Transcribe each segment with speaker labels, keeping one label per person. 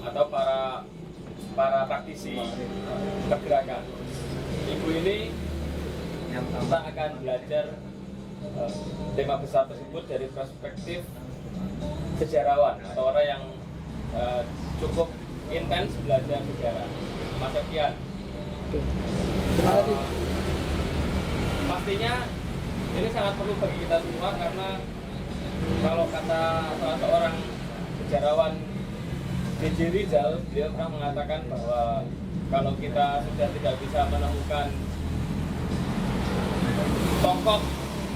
Speaker 1: atau para praktisi pergerakan. Minggu ini kita akan belajar tema besar tersebut dari perspektif sejarawan atau orang yang cukup intens belajar sejarah. Mas Sofian. Pastinya ini sangat perlu bagi kita semua karena kalau kata salah seorang sejarawan J.J. Rizal, beliau pernah mengatakan bahwa kalau kita sudah tidak bisa menemukan tokoh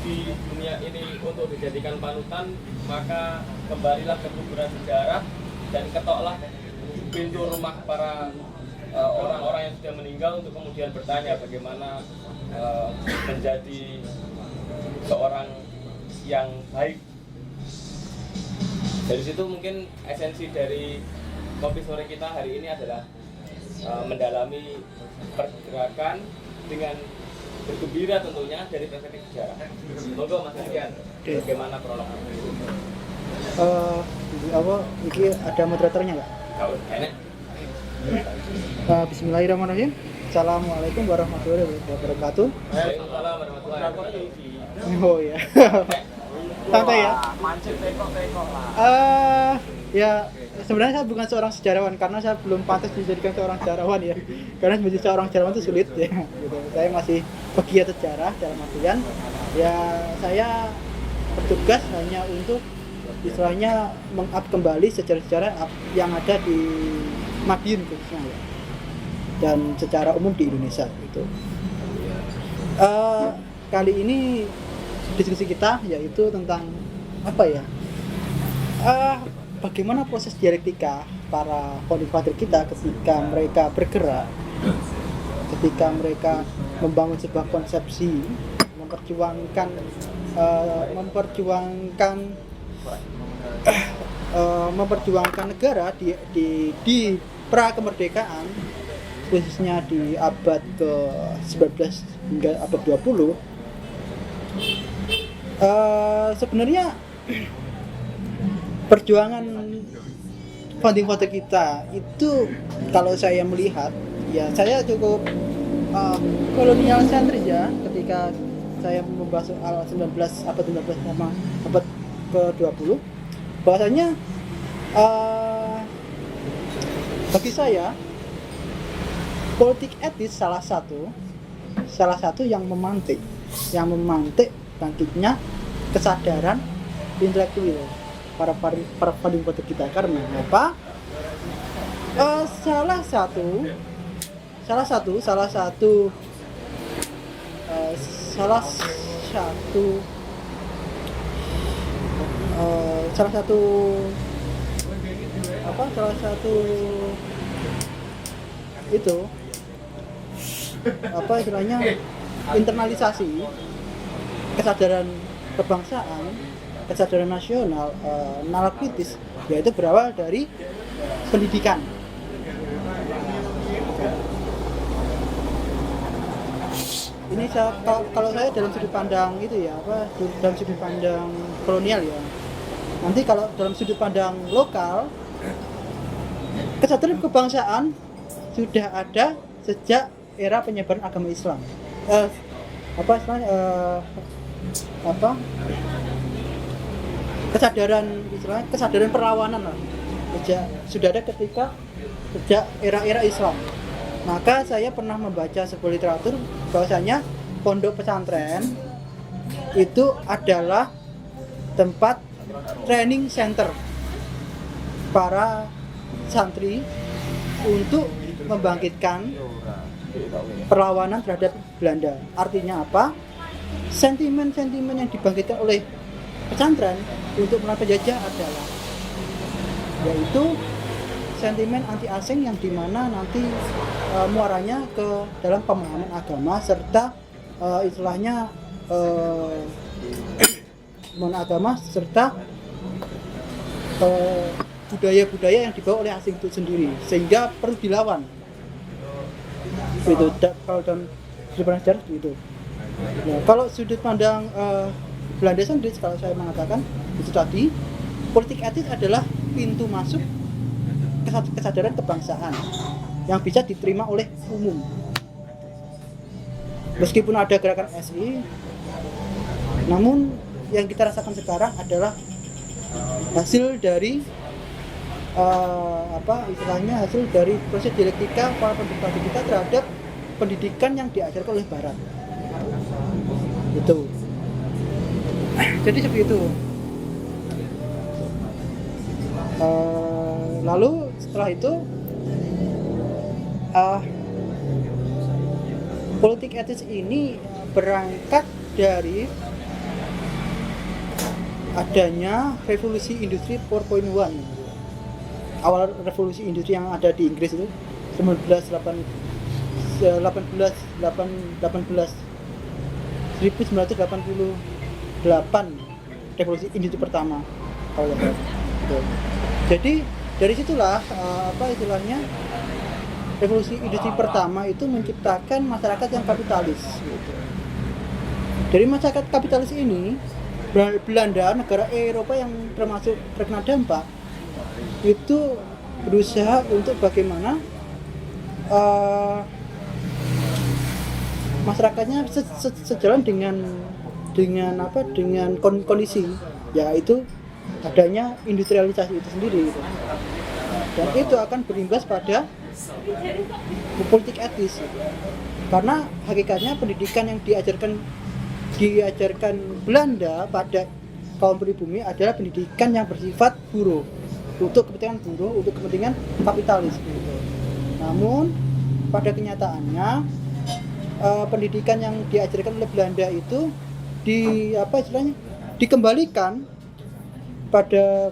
Speaker 1: di dunia ini untuk dijadikan panutan, maka kembalilah ke kuburan sejarah dan ketoklah pintu rumah para orang-orang yang sudah meninggal untuk kemudian bertanya bagaimana menjadi seorang yang baik. Dari situ mungkin esensi dari kopi sore kita hari ini adalah mendalami pergerakan dengan bergembira tentunya dari perspektif sejarah. Monggo Mas Sofian, bagaimana prolog?
Speaker 2: Ini ada moderatornya nggak?
Speaker 1: Enak.
Speaker 2: Bismillahirrahmanirrahim. Assalamualaikum warahmatullahi wabarakatuh.
Speaker 1: Waalaikumsalam warahmatullahi wabarakatuh.
Speaker 2: Oh ya, santai ya.
Speaker 1: Mancing tekok-tekok lah.
Speaker 2: Ya sebenarnya saya bukan seorang sejarawan karena saya belum pantas dijadikan seorang sejarawan ya. Karena menjadi seorang sejarawan itu sulit ya. Gitu. Saya masih pegiat sejarah dalam artian ya saya bertugas hanya untuk istilahnya meng-up kembali sejarah-sejarah yang ada di Madiun khususnya ya. Dan secara umum di Indonesia gitu. Kali ini diskusi kita yaitu tentang apa ya? Bagaimana proses dialektika para founding father kita ketika mereka bergerak, ketika mereka membangun sebuah konsepsi, memperjuangkan negara di pra kemerdekaan, khususnya di abad ke-19 hingga abad 20. Sebenarnya perjuangan founding father kita itu kalau saya melihat ya saya cukup kolonial sentris ya ketika saya membahas soal abad 19 sama abad ke-20 bahwasanya bagi saya politik etis salah satu yang memantik bangkitnya kesadaran intelektual para founding father kita. Karena apa? Salah satu itu apa istilahnya internalisasi kesadaran kebangsaan, kesadaran nasional, nalar kritis, yaitu berawal dari pendidikan. Ini kalau saya dalam sudut pandang itu ya dalam sudut pandang kolonial ya. Nanti kalau dalam sudut pandang lokal, kesadaran kebangsaan sudah ada sejak era penyebaran agama Islam. Kesadaran perlawanan lah. Sudah ada sejak era Islam. Maka saya pernah membaca sebuah literatur bahwasanya pondok pesantren itu adalah tempat training center para santri untuk membangkitkan perlawanan terhadap Belanda. Artinya apa? Sentimen-sentimen yang dibangkitkan oleh pesantren untuk melawan penjajah adalah yaitu sentimen anti asing yang dimana nanti muaranya ke dalam pemahaman agama serta istilahnya agama serta budaya-budaya yang dibawa oleh asing itu sendiri sehingga perlu dilawan. Itu kalau dalam sudut pandang sejarah itu. Nah, kalau sudut pandang Belanda sendiri kalau saya mengatakan itu tadi politik etis adalah pintu masuk kesadaran kebangsaan yang bisa diterima oleh umum. Meskipun ada gerakan SI, namun yang kita rasakan sekarang adalah hasil dari hasil dari proses dialektika para pendekati kita terhadap pendidikan yang diajarkan oleh Barat. Itu. Jadi seperti itu. Lalu setelah itu politik etis ini berangkat dari adanya revolusi industri 4.1. Awal revolusi industri yang ada di Inggris itu 1988 revolusi industri pertama kalau tidak salah. Jadi dari situlah revolusi industri pertama itu menciptakan masyarakat yang kapitalis gitu. Dari masyarakat kapitalis ini Belanda, negara Eropa yang termasuk terkena dampak itu berusaha untuk bagaimana masyarakatnya sejalan dengan kondisi, yaitu adanya industrialisasi itu sendiri gitu. Dan itu akan berimbas pada politik etis gitu. Karena hakikatnya pendidikan yang diajarkan Belanda pada kaum pribumi adalah pendidikan yang bersifat buruh, untuk kepentingan kapitalis gitu. Namun pada kenyataannya pendidikan yang diajarkan oleh Belanda itu dikembalikan pada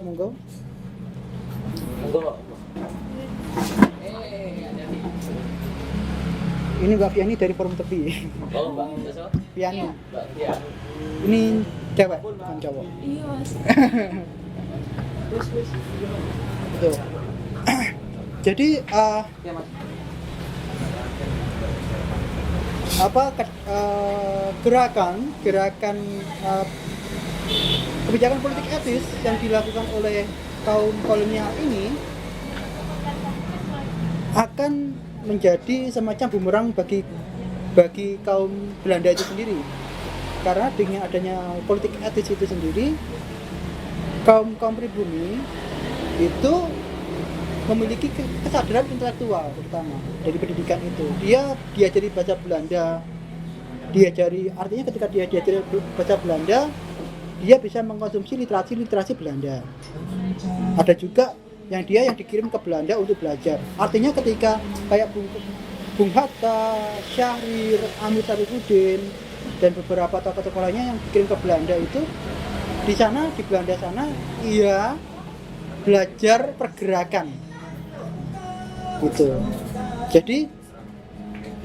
Speaker 2: ini Mbak Fiani dari Forum Tepi.
Speaker 1: Oh, Mbak
Speaker 2: Fiani.
Speaker 1: Mbak Fiani.
Speaker 2: Ini cewek, bukan cowok.
Speaker 3: Iya, Mas.
Speaker 2: Betul. Jadi gerakan kebijakan politik etis yang dilakukan oleh kaum kolonial ini akan menjadi semacam bumerang bagi kaum Belanda itu sendiri. Karena dengan adanya politik etis itu sendiri, kaum pribumi itu memiliki kesadaran intelektual terutama dari pendidikan itu. Dia diajari bahasa Belanda, artinya ketika dia diajari bahasa Belanda, dia bisa mengkonsumsi literasi Belanda. Ada juga yang dikirim ke Belanda untuk belajar. Artinya ketika kayak Bung Hatta, Syahrir, Amir Syarifuddin dan beberapa tokoh-tokoh lainnya yang dikirim ke Belanda itu di Belanda sana ia belajar pergerakan gitu. Jadi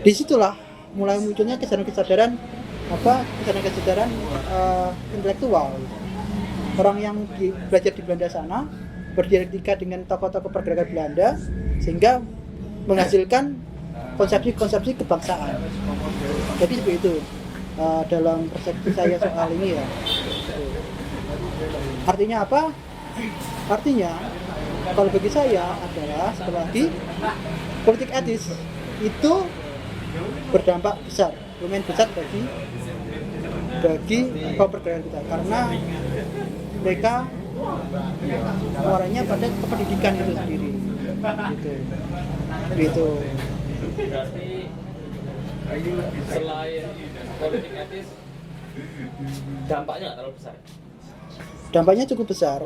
Speaker 2: disitulah mulai munculnya kesadaran intelektual. Orang yang belajar di Belanda sana berdialektika dengan tokoh-tokoh pergerakan Belanda sehingga menghasilkan konsepsi kebangsaan. Jadi seperti itu dalam persepsi saya soal ini ya. Artinya apa? Artinya kalau bagi saya adalah sekali lagi politik etis itu berdampak besar, lumayan besar bagi kaum pergerakan kita karena mereka muaranya pada kependidikan itu sendiri gitu.
Speaker 1: Berarti selain politik etis dampaknya nggak terlalu besar?
Speaker 2: Dampaknya cukup besar.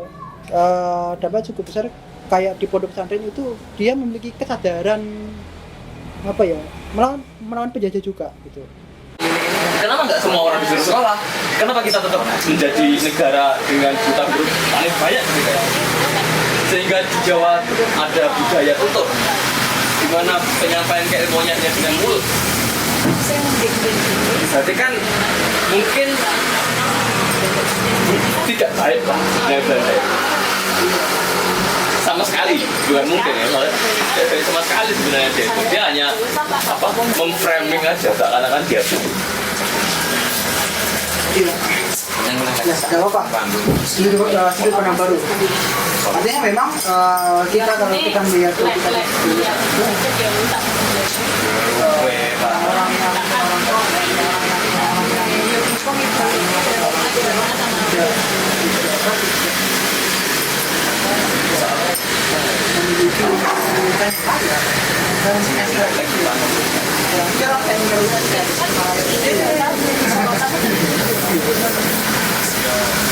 Speaker 2: Kayak di pondok pesantren itu dia memiliki kesadaran melawan penjajah juga gitu.
Speaker 1: Kenapa nggak semua orang disuruh sekolah? Kenapa kita tetap menjadi negara dengan juta guru paling banyak gitu ya? Sehingga di Jawa ada budaya tutur, di mana penyampaian keilmuannya hanya dengan mulut. Berarti kan mungkin tidak baik lah sebenarnya. Sama sekali, bukan mungkin ya, sama sekali sebenarnya dia hanya memframing aja, seakan-akan dia tuh.
Speaker 2: Ya, nggak apa-apa. Sudut pandang baru. Artinya memang kita kalau kita melihat orang-orang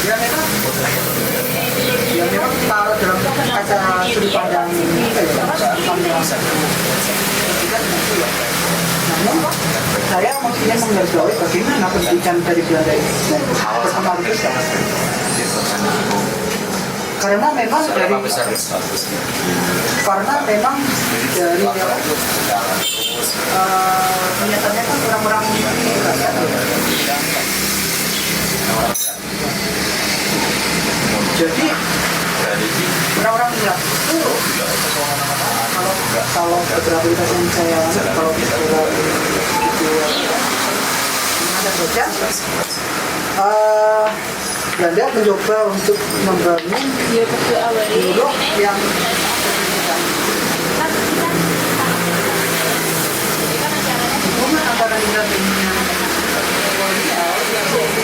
Speaker 2: yang memang kalau dalam kaca sudut pandang namun saya maksudnya menggarisbawahi bagaimana pendidikan dari Belanda ini bersama kita karena memang dari kenyataannya kan orang-orang jadi orang-orang bilang kalau beberapa kita yang saya kalau kita itu ada saja Belanda mencoba untuk membangun buruk yang hubungan antara negara dunia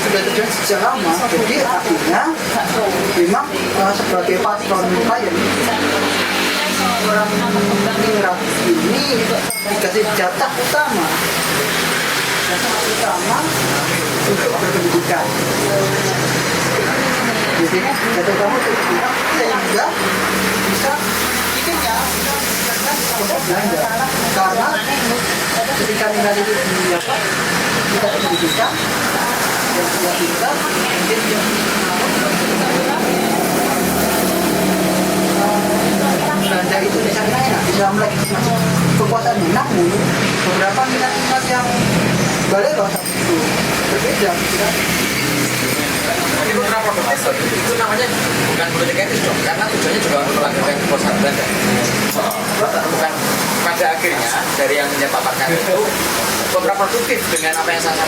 Speaker 2: sudah terjadi sejak lama, jadi artinya memang sebagai patron klien orang Mirat ini dikasih jatah utama untuk berpendidikan. Jadi jatah utama untuk berpendidikan sehingga bisa Belanda karena ketika Mirat itu kita pendidikan dan sudah kita Belanda itu bisa enak, bisa melegitimasi kekuasaannya. Namun beberapa minat-minat yang balero itu berbeda.
Speaker 3: Jadi kontraproduktif itu namanya bukan politik etis dong, karena tujuannya juga untuk melanggengkan kekuasaan Belanda. Bukan pada akhirnya dari yang menyepaparkan itu kontraproduktif dengan apa yang saya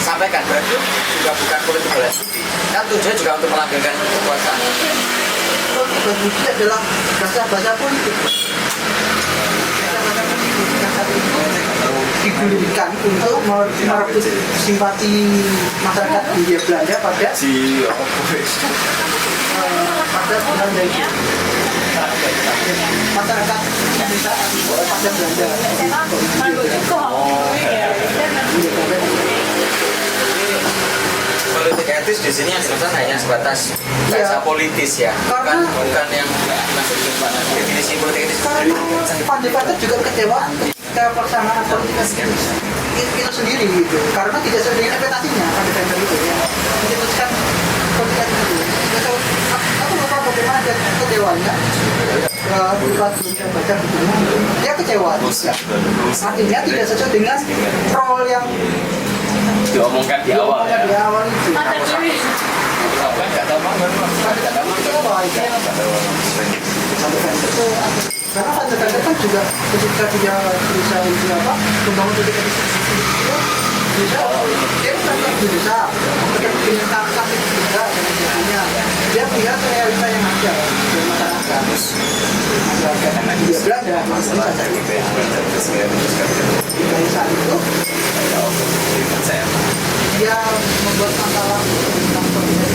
Speaker 3: sampaikan. Berarti juga bukan politik balas budi, kan tujuannya juga untuk melanggengkan kekuasaan.
Speaker 2: Budi adalah bahasa politik. Digulirkan untuk merebut simpati masyarakat Hindia Belanda pada Belanda itu. Masyarakat pada Belanda.
Speaker 3: Politik etis di sini yang sebenarnya hanya sebatas bahasa politis ya, bukan yang masuk definisi politik etis.
Speaker 2: Pandai-pandai juga kecewa ketika pelaksanaan politik itu sendiri gitu, karena tidak sesuai dengan interpretasinya pandai-pandai itu ya, menyebutkan politik etis itu. Aku lupa bagaimana dia kecewanya. Berupa bisa baca bukunya, dia kecewa. Artinya tidak sesuai dengan role yang
Speaker 1: diomongkan di awal ya.
Speaker 2: Di awal itu. Karena Fadil kan juga ketika dia berusaha untuk membangun politik bisa dia bukan berusaha dengan kakak juga dan sebagainya. Dia melihat realita yang ada di masyarakat. Dia Belanda dari saat itu dia membuat masalah tentang politik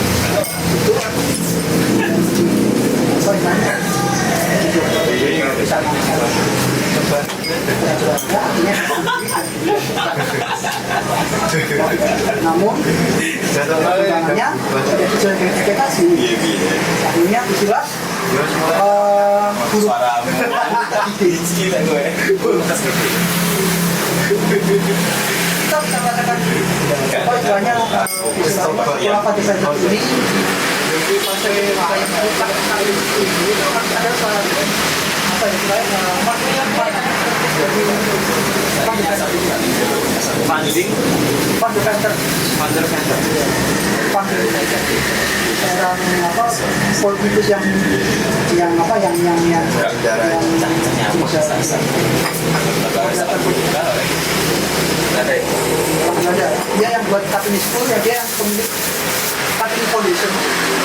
Speaker 2: itu namun perkembangannya tidak sesuai dengan ekspektasi. Akhirnya istilah buruk kita bisa katakan apa istilahnya kenapa desa ini partai yang merupakan ada apa istilahnya orang politikus yang dia yang buat Kabinet 10 ya, dia yang pemilik Stacking Foundation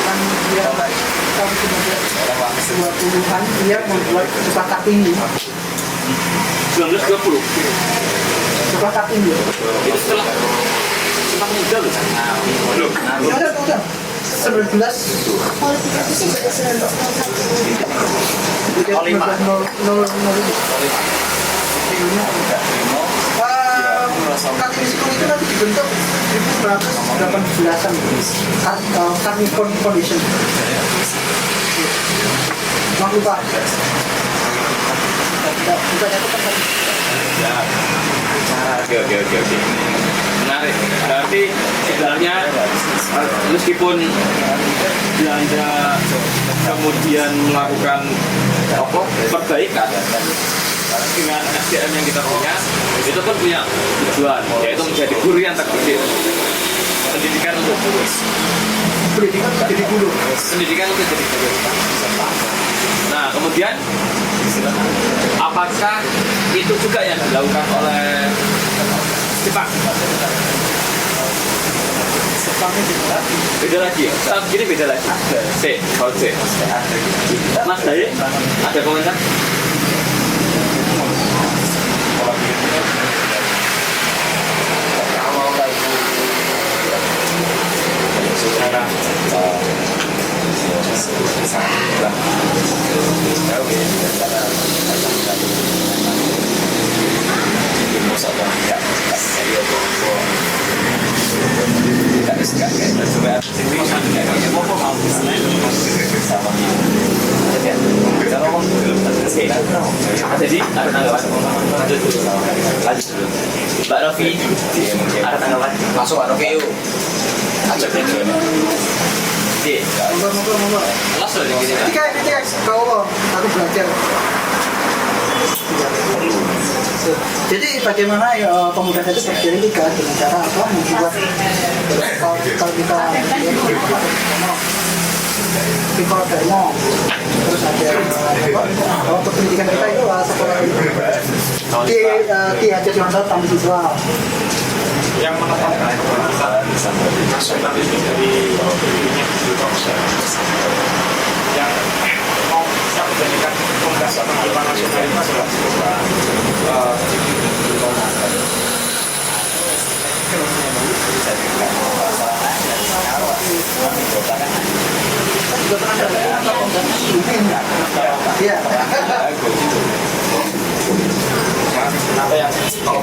Speaker 2: kan dia tahun 1920-an dia membuat sebuah kartini
Speaker 1: 1920
Speaker 2: sebuah kartini
Speaker 1: itu setelah muda loh.
Speaker 2: udah 19 Kartini School itu nanti dibentuk 1918an Kartini Foundation Bang lupa
Speaker 1: Oke. Menarik. Berarti sebenarnya meskipun Belanda kemudian melakukan perbaikan dengan SDM yang kita punya, itu pun punya tujuan, yaitu menjadi guru yang terdidik. Pendidikan untuk guru. Pendidikan untuk jadi guru. Nah, kemudian apakah itu juga yang dilakukan oleh Jepang? Beda lagi ya? Gini beda lagi. Kalau C. Mas Daye, ada komentar? Jadi ada tanggapan? Lanjut dulu. Mbak Novi, ada tanggapan?
Speaker 3: Masuk Pak Novi yuk. Ajak video ini.
Speaker 2: Monggo.
Speaker 1: Kelas loh ini gini kan?
Speaker 2: Ketika kau aku belajar. Jadi bagaimana pemuda itu berdiri dengan cara apa membuat kalau kita people demo terus ada untuk pendidikan kita itu sekolah di Aceh Selatan Tamu Siswa
Speaker 4: yang menetapkan nasionalisme dari yang mau bisa menjadikan pembahasan pengharapan nasional itu adalah
Speaker 2: juga pernah ada iya
Speaker 4: apa yang kalau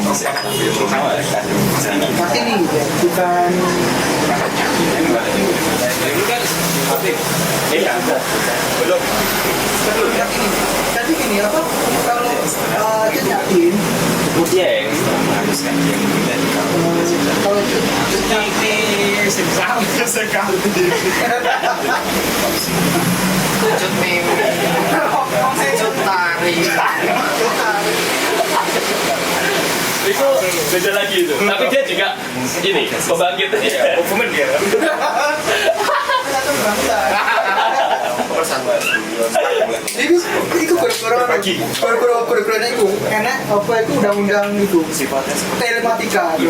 Speaker 2: pasti nih bukan
Speaker 1: Ini kan aktif. Iya, belum.
Speaker 2: tapi gini apa kalau dia yakin
Speaker 1: Iya.
Speaker 2: kalau
Speaker 4: ini sekali
Speaker 3: Cut meme. Cut tari.
Speaker 1: Itu beda lagi itu. Tapi dia juga ini pembangkit.
Speaker 4: Hukuman dia.
Speaker 2: itu kurikulumnya itu enak apa itu undang-undang itu telematika iya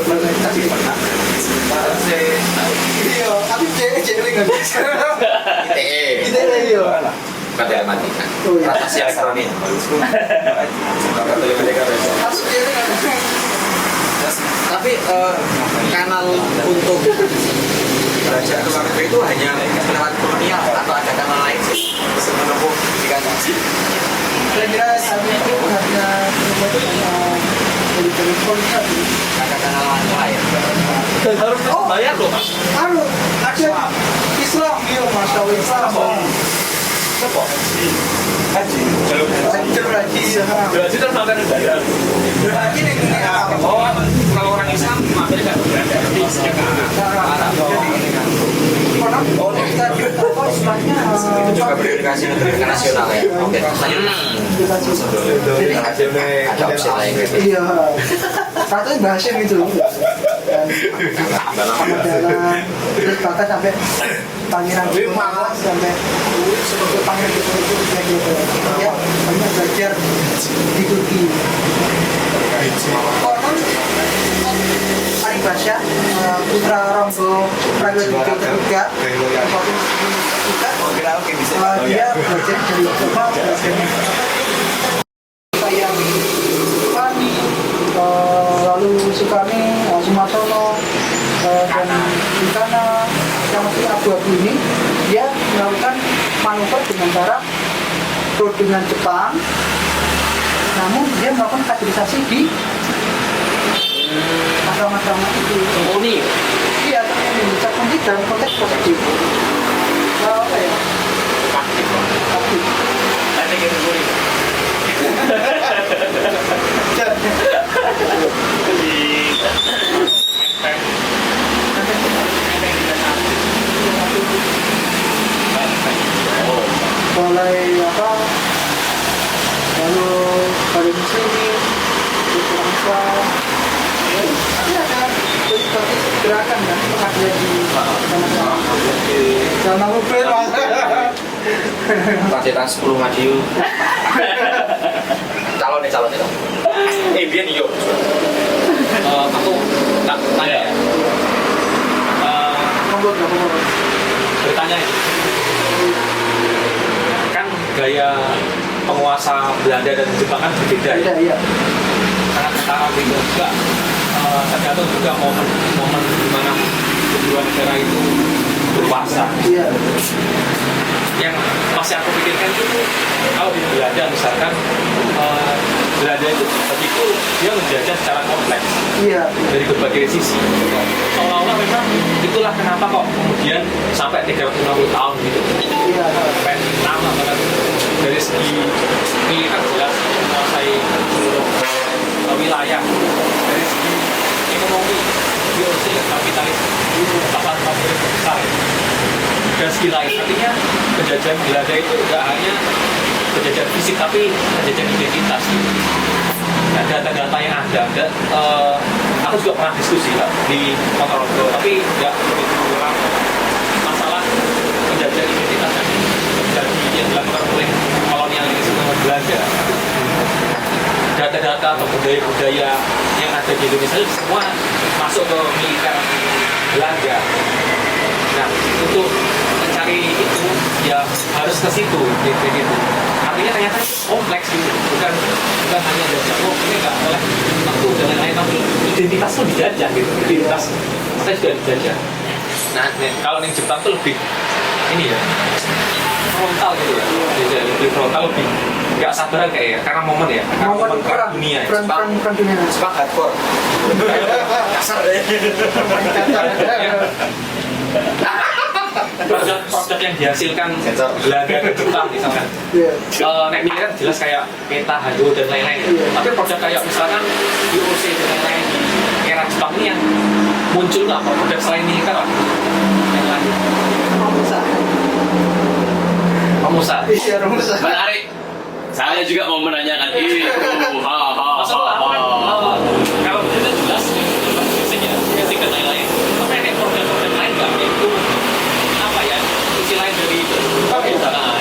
Speaker 2: tapi cek dengan
Speaker 3: ITE.
Speaker 2: iya
Speaker 3: Bukan telematika.
Speaker 2: Oh, iya.
Speaker 3: Transaksi elektronik. Tapi kanal untuk belajar ke luar negeri itu hanya lewat kolonial atau ada kanal lain sih untuk menempuh pendidikan.
Speaker 2: kira-kira saat itu hanya dari kolonial
Speaker 3: Ada kanal lain.
Speaker 1: Harus bayar loh, Mas.
Speaker 2: ada Islam dia mas kalau Islam
Speaker 1: Apa?
Speaker 4: Haji.
Speaker 2: jalur haji
Speaker 1: Berarti kan makan bayar.
Speaker 2: haji di dunia
Speaker 1: Oh, kalau orang Islam makan kan berarti
Speaker 2: oh kita apa istilahnya
Speaker 3: Itu juga beredukasi untuk internasional ya. Oke.
Speaker 2: jadi
Speaker 3: Ada opsi lain gitu.
Speaker 2: iya katanya bahasnya gitu dan Ramadana terus bahkan sampai pangeran sampai pangeran itu kayak gitu ya hanya belajar di Turki konon paling Rasya, putra Ronggo Prayogiga ketiga. Dia belajar dari Jepang, kayak Pani, lalu Sukani, Sumartono, dan Bintana yang masih abu-abu ini, dia melakukan manuver dengan cara dengan Jepang, namun dia melakukan kaderisasi di asrama-asrama itu.
Speaker 3: Ini
Speaker 2: Iya, tapi dalam konteks positif. Apa ya?
Speaker 3: aktif.
Speaker 2: Aktif.
Speaker 3: Saya pikir gurih.
Speaker 2: Mulai apa? Lalu pada muslim, bangsa, ini ada gerakan kan pengabdian di sama-sama. Sama mobil mas.
Speaker 3: Pacetan 10 maju. Calon nih. Biar nih yuk.
Speaker 1: Aku tak tanya ya.
Speaker 2: Monggo.
Speaker 1: Bertanya ini. Kan gaya penguasa Belanda dan Jepang kan berbeda ya.
Speaker 2: Iya.
Speaker 1: Sangat ketara beda juga. Tergantung juga momen di mana kedua negara itu berkuasa.
Speaker 2: Iya.
Speaker 1: Yang masih aku pikirkan itu kalau di Belanda misalkan Belanda itu begitu dia menjajah secara kompleks
Speaker 2: Iya.
Speaker 1: dari berbagai sisi. Seolah-olah memang itulah kenapa kok kemudian sampai 360 tahun gitu.
Speaker 2: Iya.
Speaker 1: Sampai lama banget dari segi militer jelas menguasai seluruh wilayah. Dari segi ekonomi, BOC, kapitalis, pasar besar. Dan segi lain, artinya penjajahan Belanda itu tidak hanya penjajahan fisik tapi penjajahan identitas. Dan data-data yang ada, dan aku juga pernah diskusi Pak, di Ponorogo, tapi tidak begitu kurang masalah penjajahan identitas yang dilakukan oleh kolonialisme Belanda. Data-data atau budaya-budaya yang ada di Indonesia itu semua masuk ke militer Belanda. Nah, untuk mencari itu ya harus ke situ, gitu. Artinya ternyata itu kompleks gitu, bukan hanya jajah. Oh, ini nggak boleh waktu dan lain-lain, tapi identitas tuh dijajah gitu. Identitas saya juga dijajah. Nah, kalau di Jepang tuh lebih ini ya frontal gitu ya, lebih frontal, lebih nggak sabaran kayak ya, karena momen ya, karena momen perang dunia.
Speaker 2: Perang dunia.
Speaker 3: Jepang hardcore. Kasar deh.
Speaker 1: Produk yang dihasilkan Belanda dan Jepang misalkan.
Speaker 2: Iya.
Speaker 1: Nek militer jelas kayak peta, hado dan lain-lain. Tapi produk kayak misalkan IOC dan lain-lain di era Jepang ini yang muncul apa? Produk selain militer apa? Yang lain. Romusa.
Speaker 2: Iya, Romusa.
Speaker 5: Menarik. Saya juga mau menanyakan itu.
Speaker 1: Masalah apa kan? Kalau kita jelas biasanya basic dan lain-lain. Tapi ada produk-produk lain nggak? Itu apa ya? Sisi lain dari itu. Misalkan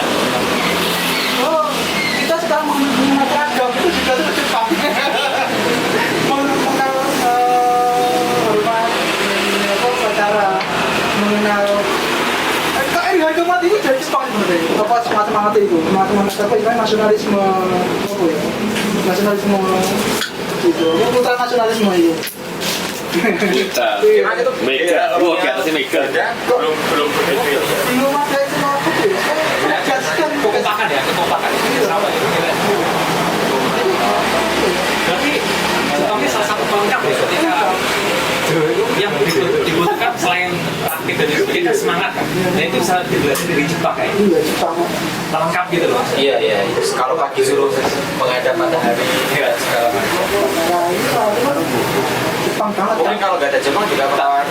Speaker 2: Oh, kita sekarang mengenal ragam itu juga tuh Jepang. Mengenal hormat, upacara, mengenal harga mati itu dari Jepang sebenarnya. Apa semangat itu? Semangat apa? Ini nasionalisme apa ya? Nasionalisme itu. Ultra nasionalisme itu.
Speaker 5: Kita.
Speaker 3: Gimana itu?
Speaker 5: Mega. Gua ke atasnya Mega.
Speaker 3: Belum begitu.
Speaker 2: Belum ada itu apa ya? Menegaskan
Speaker 1: kekompakan ya, kekompakan. Sama itu. Berarti Jepangnya salah satu pelengkap ya ketika yang dibutuhkan selain aktif dan sebagainya semangat kan. Nah itu bisa dibelajar dari Jepang kayak
Speaker 2: Iya, Jepang.
Speaker 1: pelengkap gitu loh.
Speaker 3: Iya. Kalau pagi suruh menghadap matahari segala macam.
Speaker 2: Nah, ini kalau Jepang banget
Speaker 3: Mungkin
Speaker 2: kan.
Speaker 3: kalau nggak ada Jepang juga melawan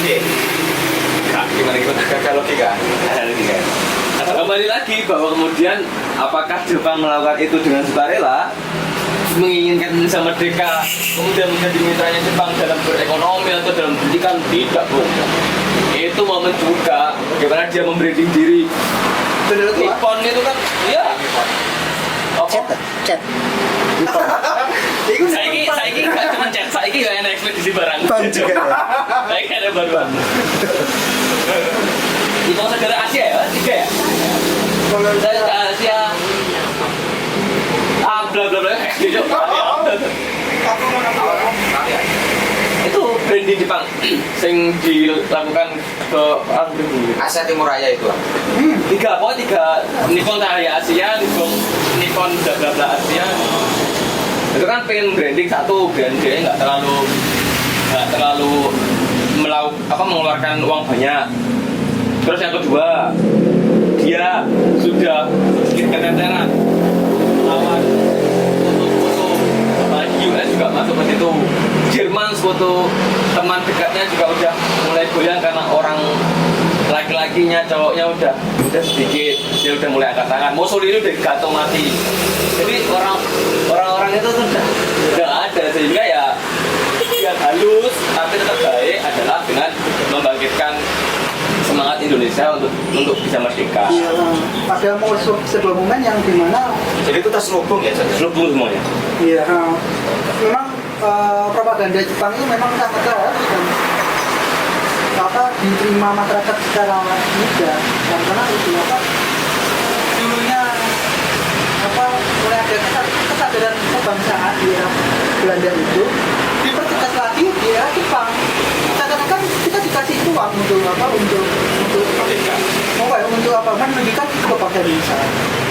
Speaker 3: ini.
Speaker 1: Gimana?
Speaker 3: Gagal logika.
Speaker 5: Kembali lagi bahwa kemudian apakah Jepang melakukan itu dengan sukarela, menginginkan Indonesia merdeka, kemudian menjadi mitranya Jepang dalam berekonomi atau dalam pendidikan? Tidak, Bu. Itu momen juga bagaimana dia membranding diri. Nippon itu kan, ya.
Speaker 2: Chat.
Speaker 5: Saiki nggak cuma chat, saiki ya enak ekspedisi isi barang.
Speaker 6: Bang juga ya.
Speaker 5: Kayak ada baruan. Itu negara Asia ya, 3 ya.
Speaker 2: Kalau
Speaker 5: Saya ke Asia. Bla bla bla. Itu branding Jepang sing dilakukan ke
Speaker 3: Asia Timur Raya itu lah.
Speaker 5: tiga Nikon Cahaya Asia, Nikon bla bla bla Asia. Itu kan pengen branding satu, brandingnya nggak terlalu mengeluarkan uang banyak. Terus yang kedua, dia sudah sedikit keteteran lawan foto-foto US juga masuk ke situ. Jerman foto teman dekatnya juga udah mulai goyang karena orang laki-lakinya, cowoknya udah sedikit, dia udah mulai angkat tangan. Mussolini udah gantung mati. Jadi orang-orang itu tuh udah ada, sehingga ya yang halus tapi tetap baik adalah dengan membangkitkan semangat Indonesia untuk bisa merdeka.
Speaker 2: Iya, ada sebuah momen yang dimana
Speaker 3: Jadi itu terselubung ya,
Speaker 5: Selubung semuanya.
Speaker 2: iya, memang propaganda Jepang ini memang sangat keras dan diterima masyarakat secara mudah karena itu dulunya mulai ada kesadaran kebangsaan di era Belanda itu dipertegas lagi di era Jepang. Seakan-akan kita dikasih uang untuk menunjukkan kebangsaan Indonesia.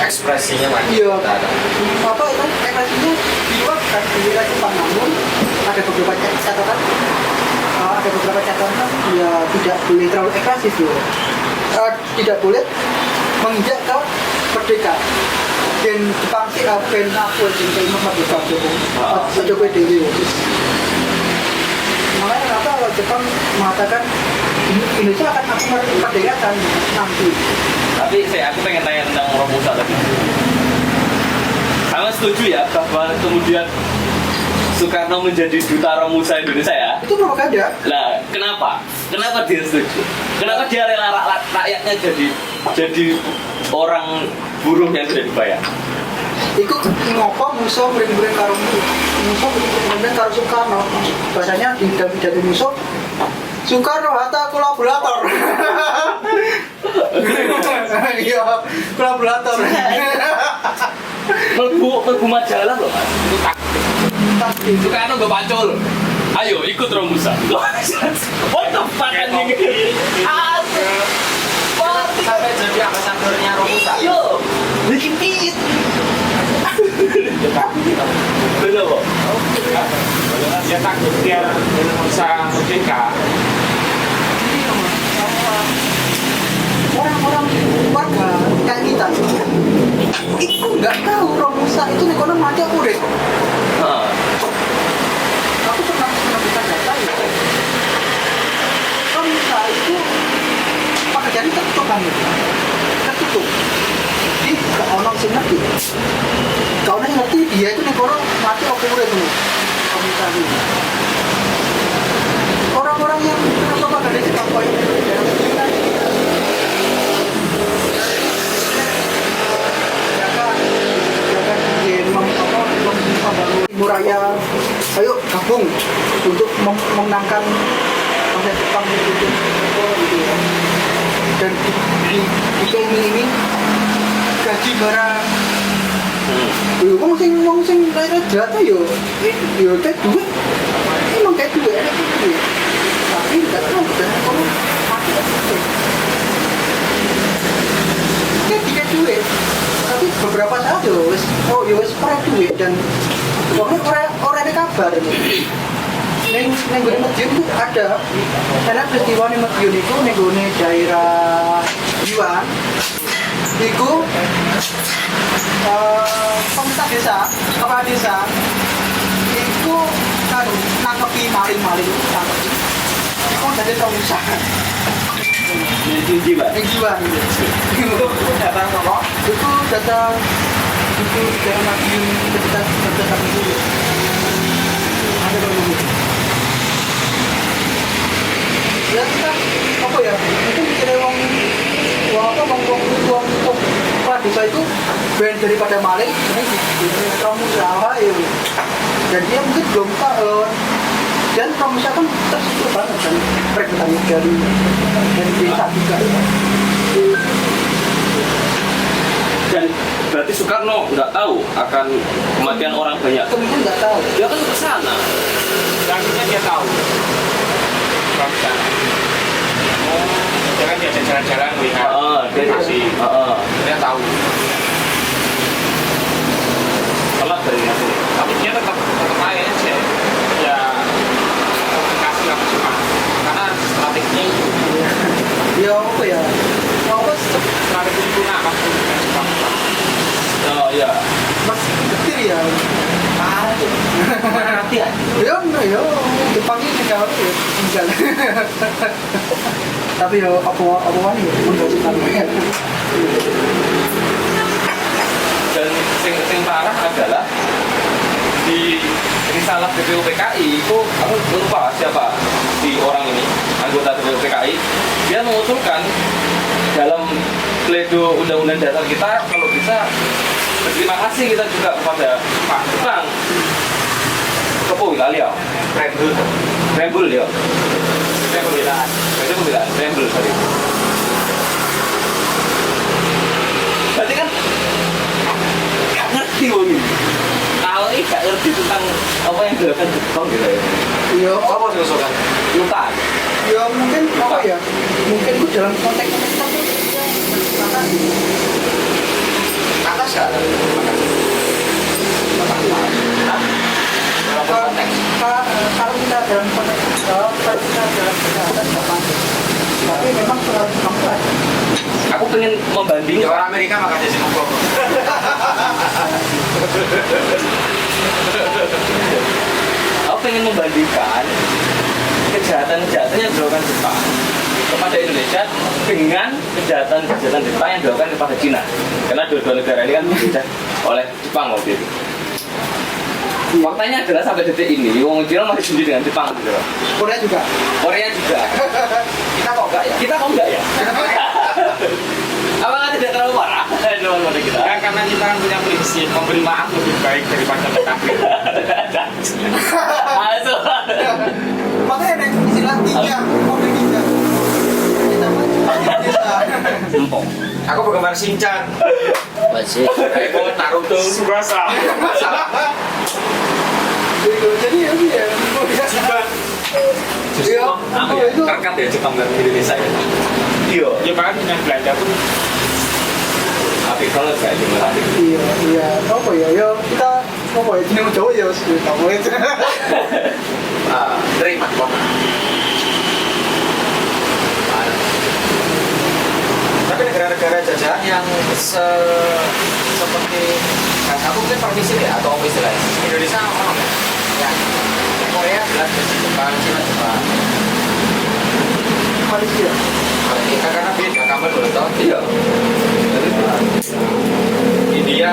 Speaker 3: ekspresinya mana?
Speaker 2: Iya, itu ekspresinya di luar kan di era Jepang, namun ada beberapa catatan ya tidak boleh terlalu ekspresif loh. Tidak boleh menginjak ke merdeka. Dan Jepang sih ben aku cintai merdeka Jokowi Dewi. Makanya kenapa kalau Jepang mengatakan Indonesia akan aku merdekakan nanti.
Speaker 5: Tapi aku pengen tanya tentang Romusa tadi. Kamu setuju ya bahwa kemudian Soekarno menjadi duta Romusa Indonesia ya?
Speaker 2: Itu propaganda.
Speaker 5: Nah, kenapa? Kenapa dia setuju? Kenapa dia rela rakyatnya jadi orang buruh yang tidak dibayar?
Speaker 2: Iku ngopo musuh murid-murid karo musuh murid-murid karo Soekarno. Bahasanya di dalam pidato musuh Soekarno Hatta kolaborator. Iya, kolaborator.
Speaker 5: Melbu majalah loh Mas. Soekarno gue pacul. Ayo ikut Romusa. What the fuck anjing?
Speaker 3: Sampai jadi ambasadornya Romusa.
Speaker 5: Yo, bikin pit. Bener kok.
Speaker 4: Dia takut dia bisa merdeka.
Speaker 2: Orang-orang warga kayak kita itu nggak tahu Romusa itu ekonomi mati aku deh. Aku pernah menemukan data ya. Romusa itu pekerjaan tertutup kan, tertutup. Jadi nggak orang sih ngerti. Kalau ngerti dia itu ekonomi mati aku deh tuh. Romusa ini. Orang-orang yang kenapa pada di Papua ini Timur Raya, ayo gabung untuk memenangkan bangsa Jepang gitu ya. Dan ini gaji barang. Wong sing daerah jatuh yo kayak duit, emang kayak duit, ada duit. Tapi nggak tahu dan kamu mati apa? Kayak duit. Tapi beberapa saat yo wes pernah duit dan orang ada kabar nih. Neng gue Madiun itu ada karena peristiwa di Madiun itu neng gue daerah Yuan itu pemerintah desa, kepala desa itu kan nangkepi maling-maling nangkepi itu dari Romusa.
Speaker 5: Tinggi Pak.
Speaker 2: Tinggi banget. Itu datang apa? Itu datang itu daerah Madiun kita dulu. Ada begitu. Ya kita apa ya? Mungkin mikirnya uang desa itu brand daripada maling ini kamu salah ya. Dan dia mungkin belum tahu Dan kalau misalkan terstruktur banget kan perebutan dari desa juga.
Speaker 5: Dan berarti Soekarno nggak tahu akan kematian orang banyak.
Speaker 2: Kemudian nggak tahu.
Speaker 5: Dia kan ke sana.
Speaker 4: Akhirnya dia tahu. Bangsa. Dia kan diajak jalan-jalan melihat
Speaker 5: Dia
Speaker 4: lokasi. Dia tahu.
Speaker 5: Telat dari sini.
Speaker 4: Tapi dia tetap aja sih. Ya komunikasi lah cuma karena strateginya itu
Speaker 2: Ya apa ya? Apa
Speaker 4: strategi itu nak waktu dengan Jepang.
Speaker 5: Oh iya.
Speaker 2: mas kecil ya? Parah tuh.
Speaker 3: Hati ya.
Speaker 2: Ya enggak ya. Jepang ini negara ya tinggal. Tapi ya apa nih? Udah Soekarno ya.
Speaker 5: Dan sing parah adalah di risalah BPUPKI itu aku lupa siapa si orang ini anggota BPUPKI, dia mengusulkan dalam pledo undang-undang dasar kita kalau bisa berterima kasih kita juga kepada Pak Jepang. Kepo wilayah Rembul ya. Rembul sorry. Berarti kan nggak ngerti wong ini. Kalau ini nggak ngerti tentang apa yang dilakukan Jepang gitu ya.
Speaker 2: Iya.
Speaker 3: Apa sih usulkan?
Speaker 5: Lupa.
Speaker 2: Ya mungkin apa ya? Mungkin itu dalam konteks
Speaker 3: Atas nggak? Dalam konteks.
Speaker 2: kalau kita dalam konteks kalau kita dalam kesehatan Jepang, tapi memang terlalu mampu.
Speaker 5: Aku pengen
Speaker 3: Ya
Speaker 5: membandingkan.
Speaker 3: orang Amerika makanya sih ngomong.
Speaker 5: Aku pengen membandingkan kejahatan-kejahatan yang dilakukan Jepang kepada Indonesia dengan kejahatan-kejahatan Jepang yang dilakukan kepada Cina. Karena dua-dua negara ini kan dijajah oleh Jepang waktu itu. Faktanya adalah sampai detik ini, wong Cina masih benci dengan Jepang gitu loh.
Speaker 2: Korea juga.
Speaker 5: Korea juga.
Speaker 3: Kita kok enggak ya?
Speaker 5: Kita kok enggak ya? Apakah tidak terlalu parah pada kita?
Speaker 4: Kan karena kita kan punya prinsip memberi maaf lebih baik daripada berkafir.
Speaker 5: Aduh.
Speaker 2: Makanya ada istilah tiga, mobil tiga.
Speaker 5: Empok.
Speaker 3: Aku penggemar Shinchan.
Speaker 5: Masih.
Speaker 3: Doraemon, Naruto.
Speaker 4: Subasa.
Speaker 2: Jadi ya dia.
Speaker 5: Justru apa ya?
Speaker 2: itu
Speaker 5: Terkat ya Jepang dan Indonesia ya. Iya.
Speaker 4: Ya bahkan dengan Belanda pun
Speaker 5: Apik banget kayak gimana?
Speaker 2: iya apa ya kita apa ya jenis Jawa ya kamu itu
Speaker 3: Terima kok. Tapi negara-negara jajahan yang seperti aku mungkin permisi ya atau apa istilahnya Indonesia apa ya Korea jelas Jepang Cina Jepang
Speaker 2: Malaysia
Speaker 3: Amerika karena beda kamu boleh tahu
Speaker 5: Iya.
Speaker 3: India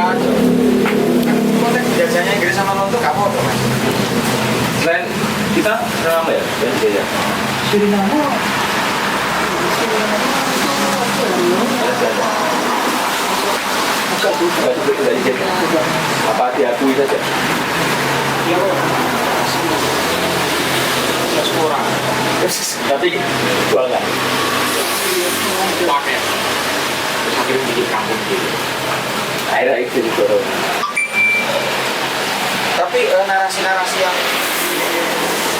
Speaker 3: kan konteks jajahannya Inggris sama London kamu apa mas?
Speaker 5: Selain kita nama ya, ya.
Speaker 2: Suriname
Speaker 5: Enggak juga tidak izin. Apa diakui saja?
Speaker 4: ya kurang
Speaker 5: Tapi buangan.
Speaker 4: pakai terus akhirnya bikin kampung gitu.
Speaker 5: Akhirnya itu didorong.
Speaker 3: Tapi narasi-narasi yang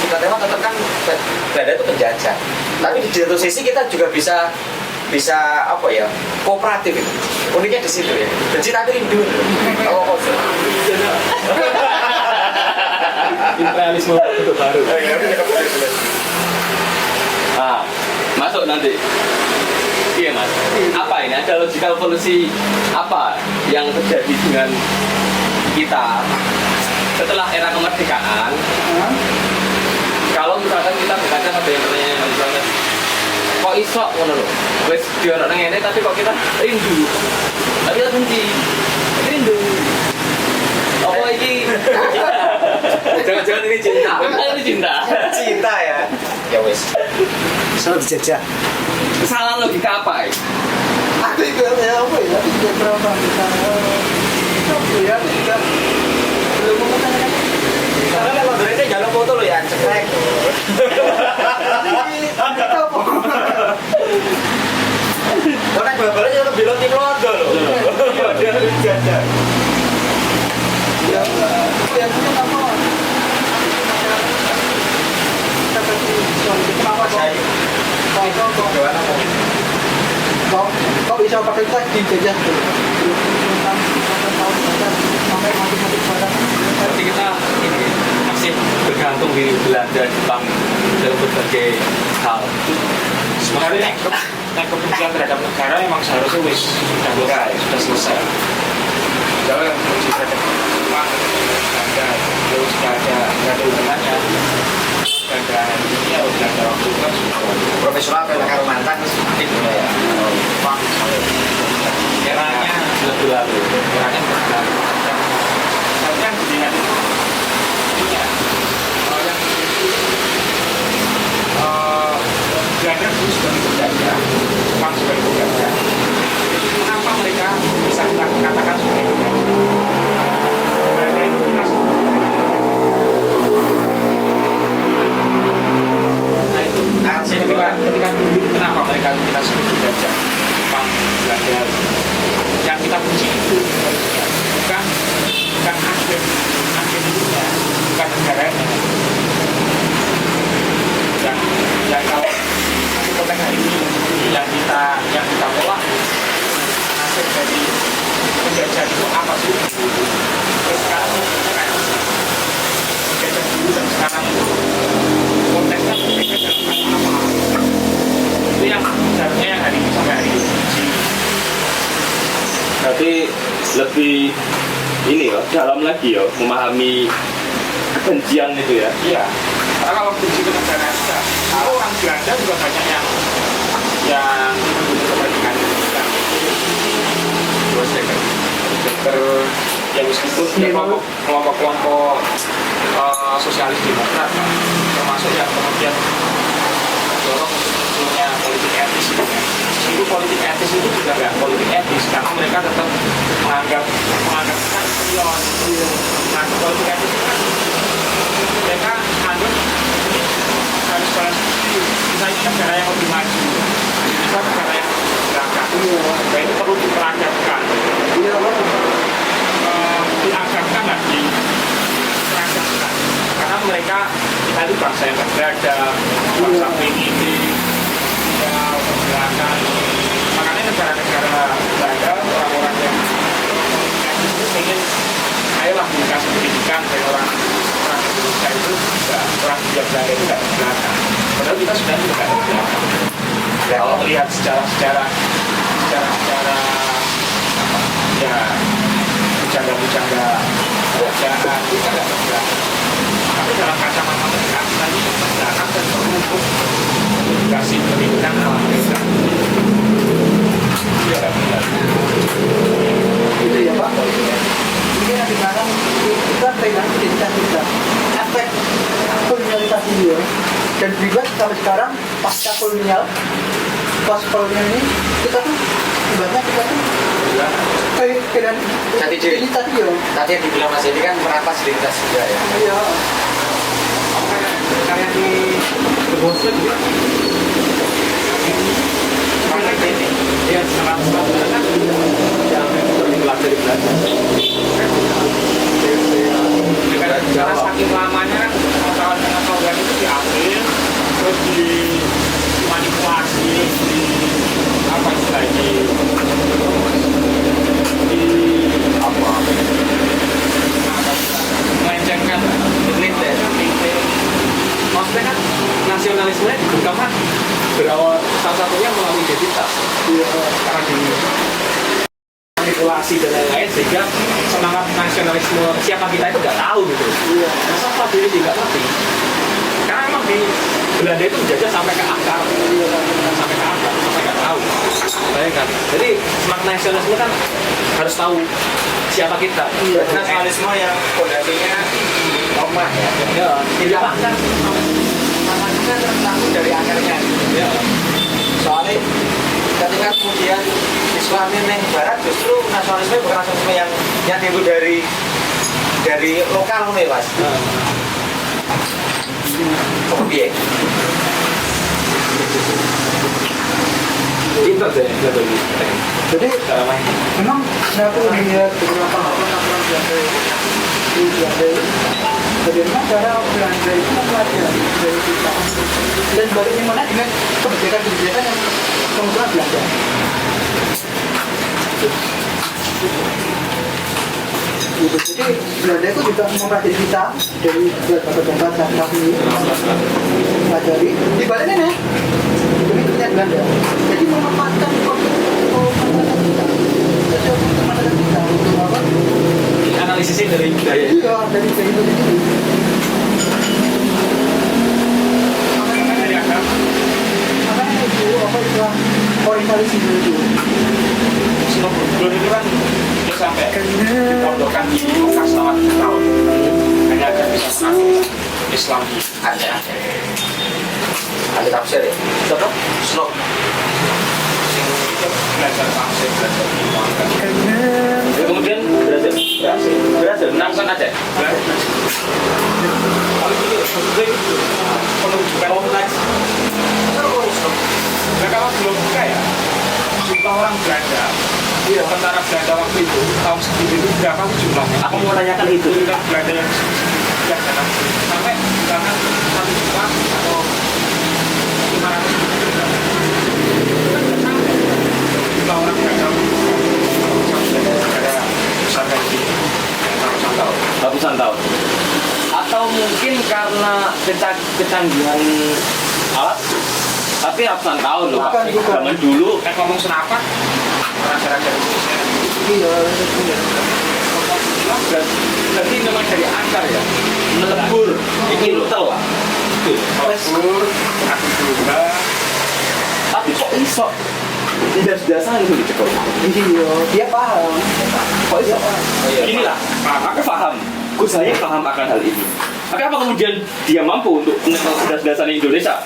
Speaker 3: kita tengok tetap kan Belanda itu penjajah. Tapi di satu sisi kita juga bisa apa ya kooperatif itu. Uniknya di situ ya. Benci tapi rindu. Oh, kok
Speaker 5: Imperialisme itu baru. Ah, masuk nanti. Iya mas. Apa ini? Ada logical policy apa yang terjadi dengan kita setelah era kemerdekaan? Kalau misalkan kita berkaca pada yang pertanyaan misalnya, kok iso ngono lho. Wis diono nang ngene tapi kok kita rindu. Tapi kita benci. Rindu. Apa ini? Jangan-jangan ini cinta. Ini cinta.
Speaker 3: cinta ya. Ya wes.
Speaker 2: selalu dijajah
Speaker 5: Kesalahan logika apa ya?
Speaker 2: aku juga ya apa ya tapi tidak berapa kita apa ya kita belum mengatakan
Speaker 3: Karena kalau Indonesia jalan foto loh ya. Karena bal-balnya lebih lebih keluarga loh. Dia lebih jajan.
Speaker 2: Ya, yang punya apa? Kita kasih kenapa kok bisa pakai tas dijajah dulu? Sampai mati-mati barang.
Speaker 4: Berarti kita ini masih bergantung di Belanda, Jepang dalam berbagai hal. Sebenarnya kebencian terhadap negara memang seharusnya sudah selesai. Kalau yang benci terhadap Jepang, Belanda, terus nggak ada hubungannya. Belanda ini ya Belanda waktu itu kan
Speaker 3: Profesional kayak Kalimantan aktif ya.
Speaker 4: Jepang eranya berlalu, eranya berlalu. Seharusnya dilihat ini ya, Belanda dulu sebagai penjajah, Jepang sebagai penjajah. Kenapa mereka bisa kita katakan sebagai penjajah? Belanda itu kita nah itu ketika dulu kenapa mereka kita sebut penjajah? Jepang, Belanda. Yang kita benci itu harusnya bukan agen hidupnya, bukan negaranya. Yang kalau masih konteks hari ini yang kita tolak hasil dari penjajah itu apa sih? Terus sekarang kayak penjajah dulu dan sekarang itu konteksnya berbeda dalam apa? Itu yang seharusnya yang hari ini sampai hari ini benci.
Speaker 5: Berarti lebih ini ya, dalam lagi ya, memahami kebencian itu ya.
Speaker 4: Iya, karena kalau benci ke negara kita, kalau orang Belanda juga banyak yang kepentingan kita. Terus ya meskipun kelompok-kelompok sosialis demokrat, termasuk yang kemudian dorong munculnya politik etis gitu ya. Itu politik etis itu juga nggak politik etis karena mereka tetap menganggap kan spion. Nah, politik etis itu kan mereka anggap ini harus balas budi. Misalnya negara yang lebih maju, bisa negara yang beragam, nah itu perlu diperagapkan. Diagapkan nggak diperagapkan? Karena mereka kita itu bangsa yang berbeda, bangsa ini ya pergerakan. Makanya negara-negara Belanda, orang-orang yang itu ingin ayolah dikasih pendidikan dari orang Indonesia itu juga orang Belanda itu tidak berbelakang. Padahal kita sebenarnya juga tidak berbelakang. Ya, kalau melihat secara apa ya bercanda kerajaan kita tidak berbelakang. Tapi dalam kacamata mereka kita ini berbelakang dan perlu untuk dikasih pendidikan ala mereka. Iya tidak benar.
Speaker 2: Itu ya Pak. Ini yang sekarang kita pegang identitas kita, efek kolonialisasi dia, dan juga sampai sekarang pasca kolonial, pas kolonial ini kita tuh ibaratnya kita tuh kehilangan
Speaker 3: Jati diri.
Speaker 2: identitas dia.
Speaker 3: Tadi yang dibilang Mas Edi kan merampas identitas juga ya.
Speaker 2: Iya.
Speaker 4: Kayak di berbuat juga. Mana ini? Dia sekarang kan yang terpelajari Belanda. Karena saking lamanya kan pengetahuan itu diambil, terus dimanipulasi, apa istilahnya, melencengkan, maksudnya kan nasionalisme bukan kan berawal salah satunya melalui identitas, karena manipulasi dan lain-lain sehingga semangat nasionalisme siapa kita itu nggak tahu gitu. Masa Pak diri tidak ngerti? Karena memang di Belanda itu menjajah sampai ke akar, sampai ke akar, sampai nggak tahu. Bayangkan. Jadi semangat nasionalisme kan harus tahu siapa kita.
Speaker 3: Nasionalisme yang fondasinya norma ya.
Speaker 4: Ya, tidak akan
Speaker 3: Namanya terbangun dari akarnya.
Speaker 4: ya.
Speaker 3: Soalnya ketika kemudian Islam ini barat justru nasionalisme bukan nasionalisme yang timbul dari lokal nih Mas. Oh iya.
Speaker 4: Pintar deh, pintar deh.
Speaker 2: Jadi
Speaker 4: Cara main.
Speaker 2: memang aku lihat beberapa aturan Belanda di Belanda itu, bagaimana cara Belanda itu mempelajari dari kita dan bagaimana dengan kebijakan-kebijakan yang kemudian Belanda. Gitu. Jadi Belanda itu juga mempelajari kita dari tempat-tempat yang kami pelajari di baliknya nih pemikirannya Belanda. Jadi memanfaatkan masyarakat kita untuk apa?
Speaker 4: Analisisnya dari budaya.
Speaker 2: Iya, dari itu sendiri.
Speaker 4: Dari akar.
Speaker 2: Makanya itu apa istilah orientalisme itu.
Speaker 4: Sebelum itu kan dia sampai dipondokkan di Mekah selama 7 tahun. Hanya agar bisa mengaku Islam di
Speaker 3: Ada tafsir ya.
Speaker 5: Siapa?
Speaker 3: Slow.
Speaker 4: belajar tafsir, belajar ilmu.
Speaker 5: Kemudian berhasil menangkan Aceh.
Speaker 4: Kalau gitu, maksudnya penunjukan konteks. Nah, kalau belum buka ya, jumlah orang Belanda, tentara Belanda waktu itu tahun segitu itu berapa jumlahnya?
Speaker 5: Aku mau tanyakan itu.
Speaker 4: Jumlah Belanda yang Belanda sampai bahkan 1 juta atau 500 juta. Jumlah orang Belanda ada besar kayak gini ratusan tahun.
Speaker 5: Ratusan tahun. Atau mungkin karena kecanggihan alat, tapi ratusan tahun loh Pak.
Speaker 2: Bukan.
Speaker 5: Zaman dulu
Speaker 4: Kan ngomong senapan, raja-raja Indonesia.
Speaker 2: Iya,
Speaker 4: Berarti memang dari akar ya.
Speaker 5: melebur, ini lutel lah.
Speaker 4: Melebur, aku juga.
Speaker 5: Tapi kok iso? Tidak dasar itu dicekok.
Speaker 2: iya, dia paham.
Speaker 5: Kok iso? Gini lah, aku paham. Gus saya paham akan hal ini. Tapi apa kemudian dia mampu untuk menekan dasar Indonesia?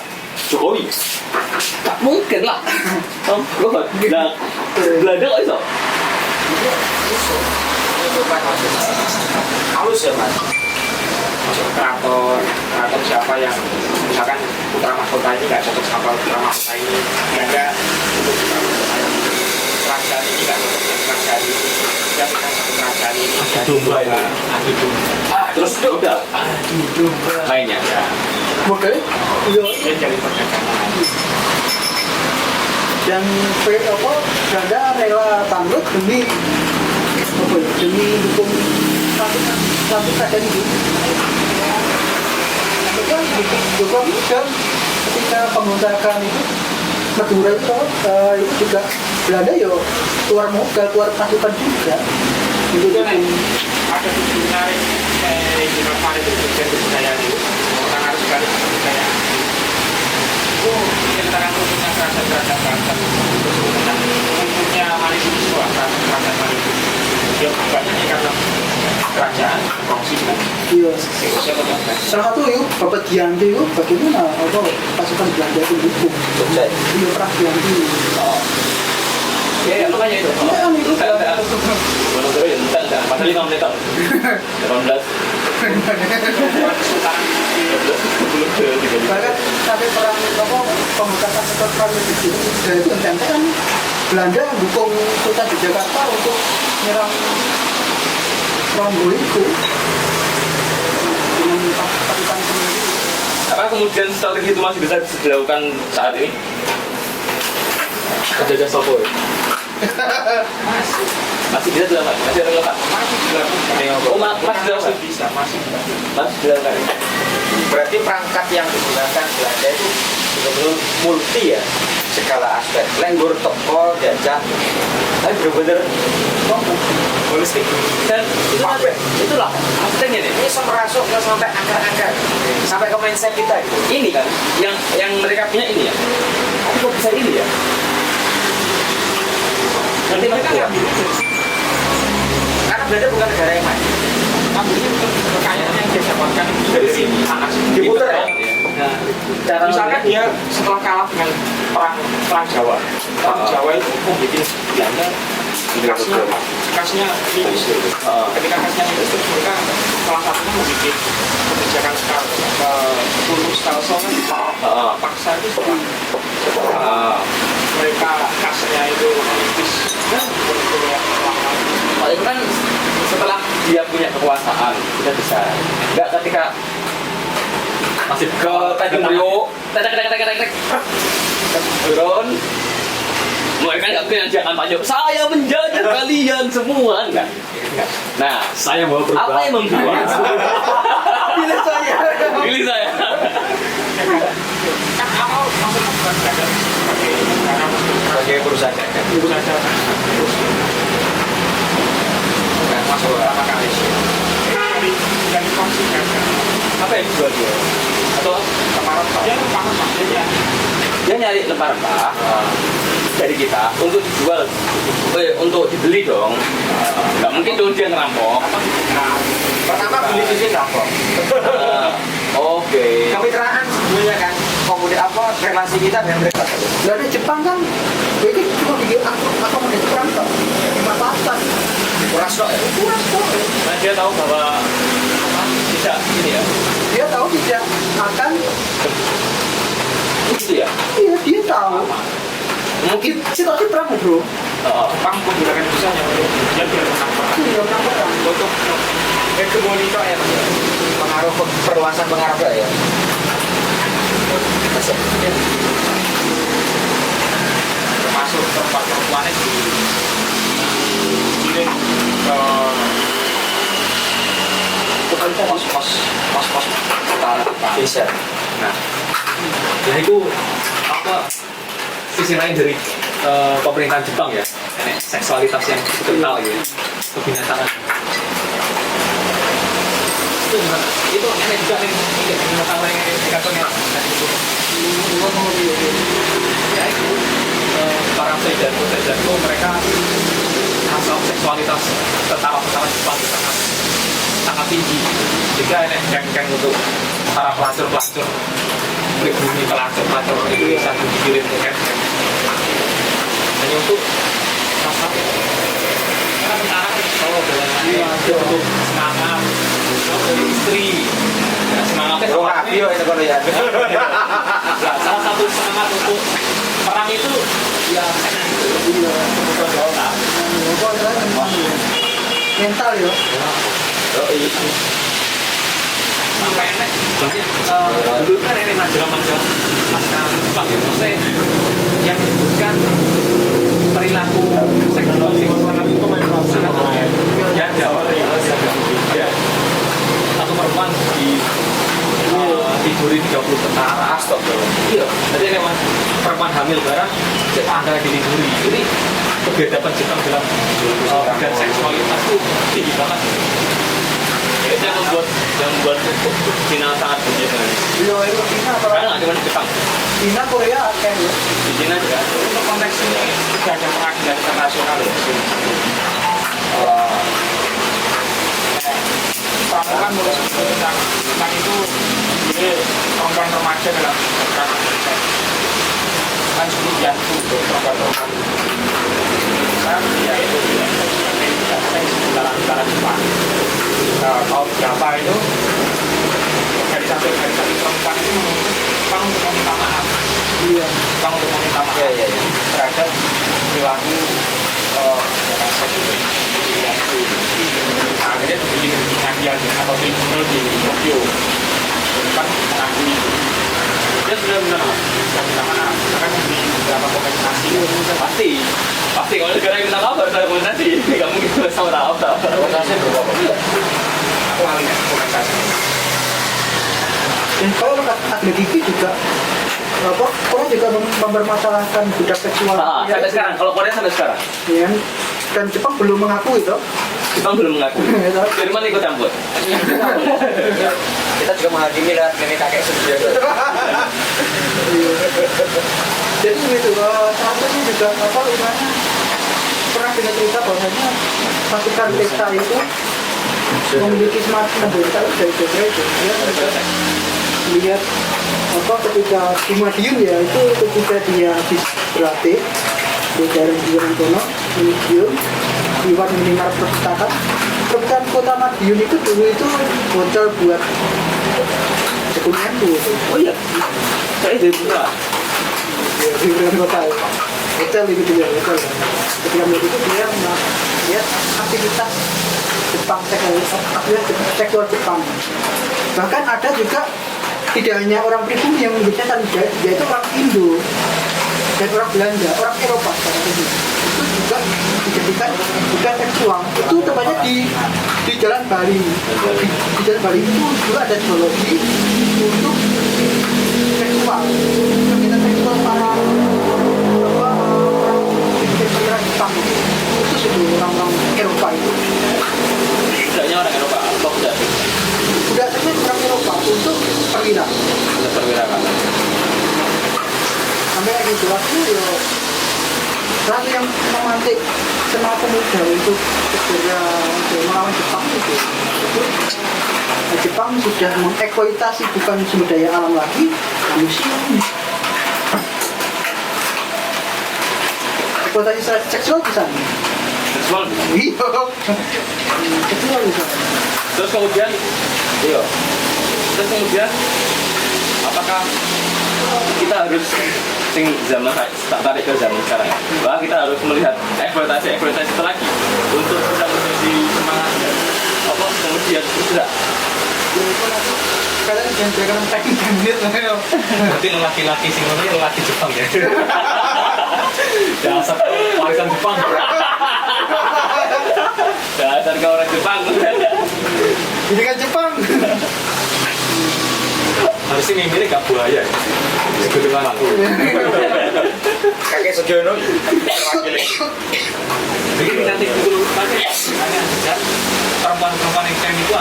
Speaker 5: Jokowi? Tak mungkin lah. Nah, Belanda kok iso?
Speaker 3: Halus ya mas.
Speaker 4: Masuk keraton siapa yang misalkan putra mahkota ini nggak cocok sama putra mahkota ini, Belanda untuk putra mahkota yang kerajaan ini nggak cocok dengan kerajaan ini, dia punya satu kerajaan ini.
Speaker 5: Domba ya. Terus udah mainnya.
Speaker 2: Oke. Iya.
Speaker 4: Dia jadi perdagangan.
Speaker 2: Dan apa Belanda rela bangkrut demi apa ya, demi dukung satu kerajaan itu. Mereka dukung dan ketika pemberontakan itu Madura itu juga Belanda ya keluar modal, keluar pasukan juga. Itu
Speaker 4: Itu
Speaker 2: kan
Speaker 4: nih, ada tujuh menarik di Mapar itu bagian kebudayaan itu orang harus balik ke kebudayaan itu tentang munculnya kerajaan-kerajaan Banten terus kemudian munculnya Malikusua kerajaan Malikus dia banyak karena kerajaan kongsi dengan
Speaker 2: iya.
Speaker 4: siapa kan
Speaker 2: Salah satu itu Bapak Giyanti itu bagaimana apa pasukan Belanda itu dukung.
Speaker 3: Sukses.
Speaker 2: Iya, perang Giyanti.
Speaker 5: Ya, makanya itu. Entar. Mana tuh ya, entar. Pasal 5 menit. 18.
Speaker 2: Bahkan sampai perang apa pemberontakan perang itu dari itu kan Belanda dukung Sultan di Jakarta untuk menyerang Rombol itu dengan pasukan sendiri.
Speaker 5: Apa kemudian strategi itu masih bisa dilakukan saat ini? Penjajah Sopo. Masih bisa dilakukan, masih relevan.
Speaker 4: masih dilakukan
Speaker 5: Oh, masih dilakukan.
Speaker 4: bisa masih
Speaker 5: Masih dilakukan.
Speaker 3: Berarti perangkat yang digunakan Belanda itu benar-benar multi ya, segala aspek. Lenggur, teko, jajah,
Speaker 5: Tapi benar-benar
Speaker 4: holistik
Speaker 5: dan itulah aspeknya nih.
Speaker 3: ini merasuk ke sampai akar-akar, sampai ke mindset kita itu.
Speaker 5: Ini kan yang mereka punya ini ya. Tapi kok bisa ini ya? Nanti
Speaker 4: mereka
Speaker 5: mereka
Speaker 4: nggak bisa
Speaker 3: Karena Belanda bukan negara yang maju.
Speaker 4: tapi itu kekayaan yang dia dapatkan dari sini anak
Speaker 3: Diputer ya?
Speaker 5: Nah, cara
Speaker 4: misalkan dia setelah kalah dengan perang Jawa itu membuat Belanda kasnya tipis gitu. Ketika kasnya tipis terus mereka salah satunya membuat kebijakan skala paksa itu setelah mereka kasnya itu menipis dan bentuknya
Speaker 5: Oh, itu kan setelah dia punya kekuasaan kita bisa nggak ketika masih ke tadi Rio turun mereka nggak punya kampanye saya menjajah kalian semua enggak. Nah
Speaker 4: saya mau berubah.
Speaker 5: apa yang membuat
Speaker 2: Pilih saya.
Speaker 5: pilih saya
Speaker 4: Kan awal maksudnya bukan belajar
Speaker 3: sebagai perusahaan
Speaker 4: saja masuk pertama kali dari konsumen
Speaker 5: apa yang dijual dia atau
Speaker 4: kemarin dia paham maksudnya
Speaker 5: dia nyari rempah-rempah dari kita untuk dijual, untuk dibeli dong. Nggak mungkin dong dia ngerampok.
Speaker 3: Nah, pertama beli di sini rampok.
Speaker 5: Oke.
Speaker 3: Kemitraan sebenarnya kan relasi kita dengan mereka.
Speaker 2: Dari Jepang kan, itu cuma bikin akomodasi perantau, dimanfaatkan.
Speaker 3: Kuras kok ya.
Speaker 2: Kuras kok.
Speaker 5: Nah dia tahu bahwa bisa ini ya,
Speaker 2: Dia tahu tidak akan,
Speaker 5: gitu ya.
Speaker 2: iya dia tahu.
Speaker 5: Mungkin
Speaker 2: Situasi perang bro.
Speaker 4: Jepang pun juga kan bisa dia biar menang perang
Speaker 2: Iya kenapa perang?
Speaker 4: untuk hegemoni itu ya
Speaker 3: Pengaruh perluasan pengaruh ya. Masuk.
Speaker 4: termasuk tempat perempuannya dikirim ke pos-pos utara Jepang.
Speaker 3: Bisa.
Speaker 4: Nah, ya itu apa sisi lain dari pemerintahan Jepang ya, ini seksualitas yang kental gitu, kebinatangan. Itu gimana? Itu enak juga nih, ini masalah yang dikatakan ya itu para sejarah mereka asal seksualitas tentara Jepang itu sangat tinggi. Jika ini geng-geng untuk para pelacur pribumi pelacur Indonesia itu dikirim ke camp hanya untuk masa karena tentara kalau untuk semangat dari istri ya, semangatnya
Speaker 3: Oh, radio itu kalau ya.
Speaker 4: Nah, salah satu semangat untuk perang itu ya kebetulan
Speaker 2: Mental ya.
Speaker 4: sampai enek dulu kan enek majalah-majalah masalah Jepang ya maksudnya yang menyebutkan perilaku seksual sangat ya Jawa ya satu perempuan tidurin 30 tentara iya jadi lewat perempuan hamil barang anda ditiduri ini kebiadaban Jepang dalam bidang seksualitas itu tinggi banget. Itu yang membuat Cina sangat benci dengan ini.
Speaker 2: Iya itu Cina
Speaker 4: Karena
Speaker 2: apa?
Speaker 4: nggak cuma di Jepang,
Speaker 2: Cina Korea kan ya.
Speaker 4: di Cina juga. Untuk konteks ini tidak ada pengadilan internasional ya. Pramuka nulis tentang itu jadi perempuan remaja dalam kekerasan seksual kan sebelum jatuh untuk perempuan ya itu sementara Jepang tahun berapa itu dari satu perempuan itu Jepang untuk meminta maaf Jepang untuk meminta maaf terhadap perilaku kekerasan akhirnya terjadi pengadilan atau tribunal di Tokyo Jepang mengakui itu dia sudah minta maaf akan memberi beberapa kompensasi
Speaker 5: pasti kalau negara yang minta maaf harus ada kompensasi, nggak mungkin sama apa.
Speaker 3: Kompensasi berapa?
Speaker 4: aku alih kompensasi
Speaker 2: Dan kalau atlet TV juga apa? Korea juga mempermasalahkan budak seksual.
Speaker 5: Sampai sekarang, kalau Korea sampai sekarang,
Speaker 2: Ya, dan Jepang belum mengakui itu.
Speaker 5: Jepang belum mengaku. Jerman ikut campur.
Speaker 3: Kita juga menghakimi lah nenek kakek sendiri.
Speaker 2: Jadi gitu, saat ini juga apa namanya pernah dengar cerita bahwasanya pasukan desa itu memiliki smart mobil kalau dari desa itu dia mereka lihat apa ketika di Madiun ya itu ketika dia habis berlatih di daerah Wirantono, Madiun, Iwan Minimark Perpustakaan. Perpustakaan Kota Madiun itu dulu itu bocor buat dokumen itu.
Speaker 5: Oh iya, saya dari buka.
Speaker 2: Di Wirantono Kota. Hotel itu juga hotel. Ketika melihat itu dia aktivitas Jepang, seksual Jepang. Bahkan ada juga tidak hanya orang pribumi yang menyebutnya Sanjay, dia itu orang Indo dan orang Belanda, orang Eropa itu juga dijadikan bukan seksual. Itu tempatnya di Jalan Bali. Di Jalan Bali itu juga ada zoologi untuk seksual, kegiatan seksual para orang Jepang itu sudah orang-orang Eropa itu.
Speaker 5: Tidaknya orang Eropa, atau tidak?
Speaker 2: Udah saja orang Eropa untuk perwira.
Speaker 5: Ada perwirakan.
Speaker 2: Sampai lagi waktu ya selalu yang memantik semangat pemuda untuk segera untuk melawan Jepang itu. Jepang sudah mengeksploitasi bukan sumber daya alam lagi, manusia. Eksploitasi seksual di sana.
Speaker 5: Seksual.
Speaker 2: Iya. Seksual di sana.
Speaker 5: Terus kemudian, iya. Terus kemudian, apakah kita harus sing zaman tak tarik ke zaman sekarang ya? Bahwa kita harus melihat eksploitasi itu lagi untuk bisa menjadi semangat dan apa kemudian tidak.
Speaker 2: Kalian jangan jangan packing bandit lah ya.
Speaker 4: Berarti laki-laki sing ngono ya laki Jepang ya. Dasar warisan Jepang.
Speaker 5: Dasar ke orang Jepang.
Speaker 2: Ini kan Jepang.
Speaker 4: Harusnya mimpinya gak buaya. Sebetulnya aku.
Speaker 3: Kakek Sejono
Speaker 4: Jadi nanti dulu nanti perempuan-perempuan yang kayak gitu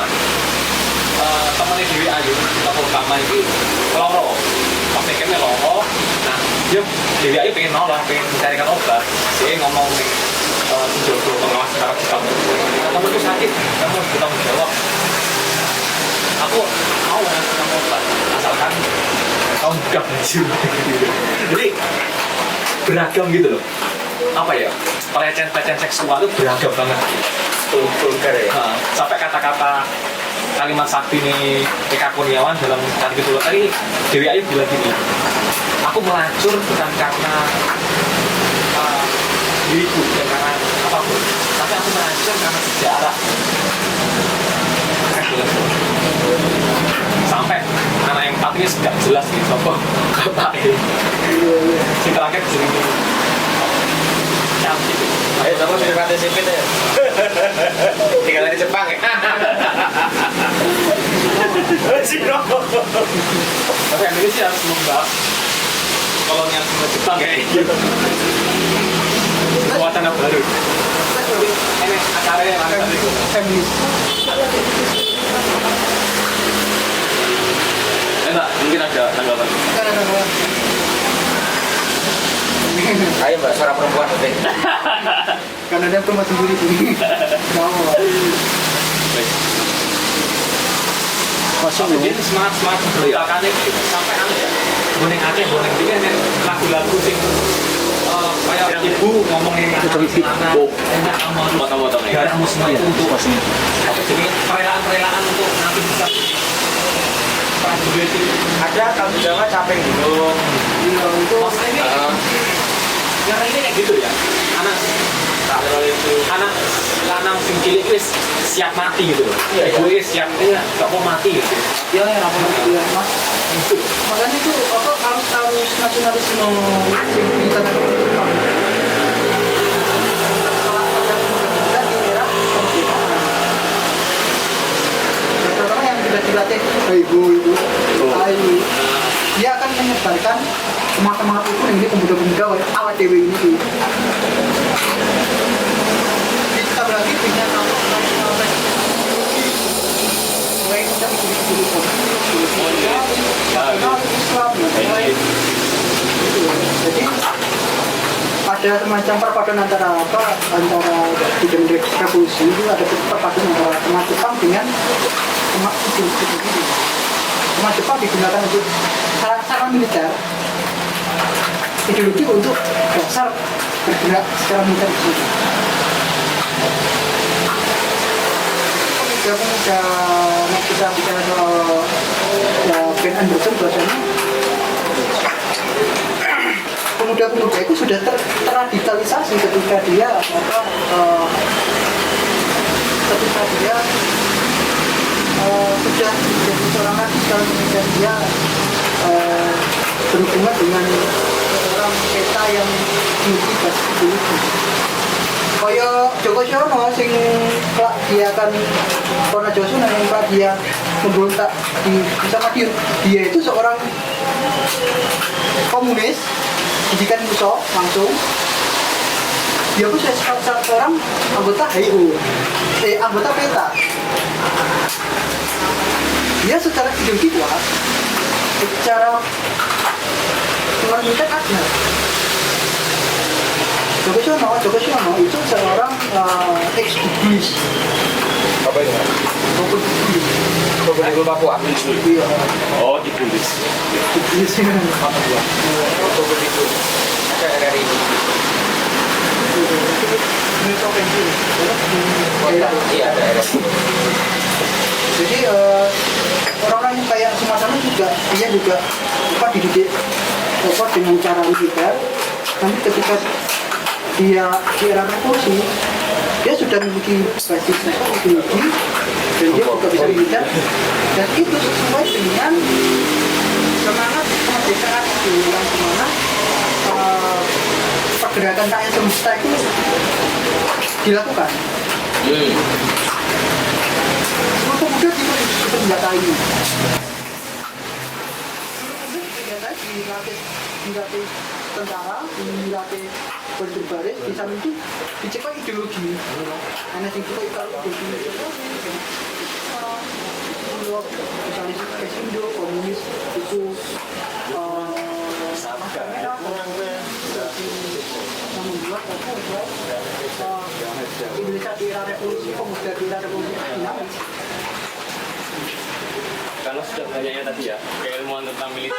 Speaker 4: temennya Dewi Ayu atau Kama itu loro pas kayaknya loro. Nah dia Dewi Ayu pengen nolong, pengen mencarikan obat. Dia ngomong nih jodoh pengawas secara kamu. Kamu itu sakit, kamu harus bertanggung jawab. Aku mau ngasih kamu obat asalkan kamu gak mencium. Jadi beragam gitu loh. Apa ya, pelecehan seksual itu beragam banget.
Speaker 3: vulgar ya.
Speaker 4: Sampai kata-kata kalimat sakti ini Eka Kurniawan dalam tadi kedua tadi Dewi Ayu bilang gini, aku melacur bukan karena diriku, bukan karena apapun, tapi aku melacur karena sejarah. Sampai anak yang empatinya nggak jelas nih, sopo bapak ini. Si terakhir jadi cantik.
Speaker 3: Ayo kamu sudah partisipin ya. Tinggal di Jepang ya.
Speaker 4: Tapi Indonesia harus membahas kolonialisme Jepang kayak gitu. Wacana baru. Ini acaranya mana tadi?
Speaker 2: Feminis.
Speaker 5: Enggak, mungkin ada tanggapan.
Speaker 3: Ayo mbak, suara perempuan penting.
Speaker 2: Karena dia perempuan sendiri sini. Mau.
Speaker 4: Kosong dia semangat berbelakangnya sampai aneh ya. Bonek Aceh, bonek dia kan lagu-lagu sing kayak ibu ngomongin anak enak
Speaker 5: Potong-potong ya.
Speaker 4: darahmu semua itu untuk apa jadi perelaan untuk nanti bisa prajurit itu.
Speaker 3: Ada kamu jangan capek dulu.
Speaker 2: Iya, itu
Speaker 4: Maksudnya ini yang ini kayak gitu ya, anak lanang sing cilik wis siap mati gitu loh.
Speaker 3: Iya,
Speaker 4: Ibu wis siap gak mau mati gitu.
Speaker 2: ya iya, Mas.
Speaker 4: Itu
Speaker 2: Makanya itu apa harus nasionalisme di tanah Jepang. Dan di era kemerdekaan. Yang pertama yang sudah dilatih ibu, ayu, dia akan menyebarkan semangat itu ini pemuda-pemuda awal dewi ini. Ditambah lagi dengan jadi ada semacam perpaduan antara budaya revolusi itu ada perpaduan antara semangat Jepang dengan semangat itu sendiri. Semangat Jepang digunakan untuk sarana militer ideologi untuk dasar bergerak secara militer di sini. Pemuda-pemuda, kita bicara soal ya, Ben Anderson bahasanya, pemuda-pemuda itu sudah terradikalisasi ketika dia sudah menjadi seorang radikal, kemudian dia berhubungan dengan orang peta yang memiliki basis ideologi. Kaya Joko Siono sing kelak dia akan Kona Josuna yang kelak dia memberontak bersama dia itu seorang komunis, didikan Muso langsung. Dia pun seorang anggota HIU, anggota PETA. Dia secara ideologi kuat, secara militer ada. Joko Siono itu seorang ex-Bugis.
Speaker 3: Apa itu?
Speaker 2: Bugis.
Speaker 3: Gubernur Papua.
Speaker 2: Iya.
Speaker 5: Oh, di Bugis.
Speaker 2: Bugis ini
Speaker 3: Papua. Gubernur itu. Ada RRI.
Speaker 2: Ini provinsi.
Speaker 3: Iya, ada RRI.
Speaker 2: Jadi orang-orang yang kayak Sumatera juga dia juga dididik dengan cara militer. Nanti ketika dia di era revolusi dia sudah memiliki basis ideologi dan dia juga bisa militer, dan itu sesuai dengan semangat kemerdekaan yang dimana pergerakan rakyat semesta itu dilakukan. Semua pemuda disenjatai. Dilatih tentara, dilatih berbaris, di samping itu dicekoi ideologi. Karena yang kita ideologi misalnya Kesindo, komunis itu yang membuat Indonesia di era revolusi, pemuda di era revolusi dinamis.
Speaker 5: Karena sudah banyaknya tadi ya keilmuan tentang militer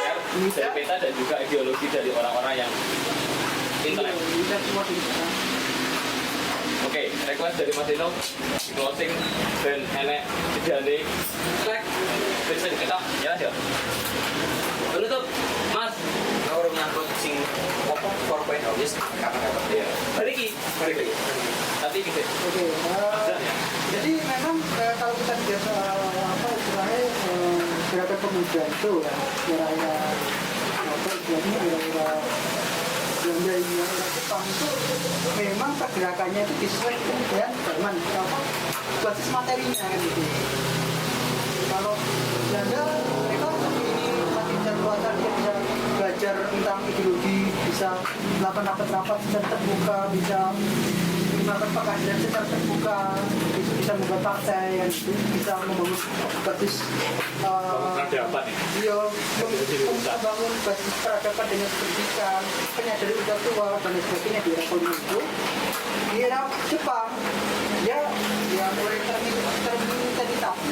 Speaker 5: dari peta dan juga ideologi dari orang-orang yang intelek. Oke, request dari Mas Dino closing dan enek jejane track bisa kita ya ya. Penutup Mas.
Speaker 3: Kalau nyangkut sing apa 4.0 wis kapan-kapan dia.
Speaker 5: Balik lagi. Nanti gitu.
Speaker 2: Oke, jadi memang kalau kita biasa apa istilahnya gerakan pemuda itu ya, era-era apa istilahnya era-era Jepang itu memang pergerakannya itu disesuaikan dengan zaman apa basis materinya kan gitu. Kalau Belanda mereka seperti ini masih bisa kuasa, dia bisa belajar tentang ideologi, bisa melakukan rapat-rapat secara terbuka, bisa melakukan pengkajian secara terbuka, bisa membuat partai yang bisa membangun basis
Speaker 4: peradaban ya.
Speaker 2: iya, membangun basis peradaban dengan pendidikan, penyadaran udah tua dan lain sebagainya di era kolonial itu. Di era Jepang, ya mulai termiliterisasi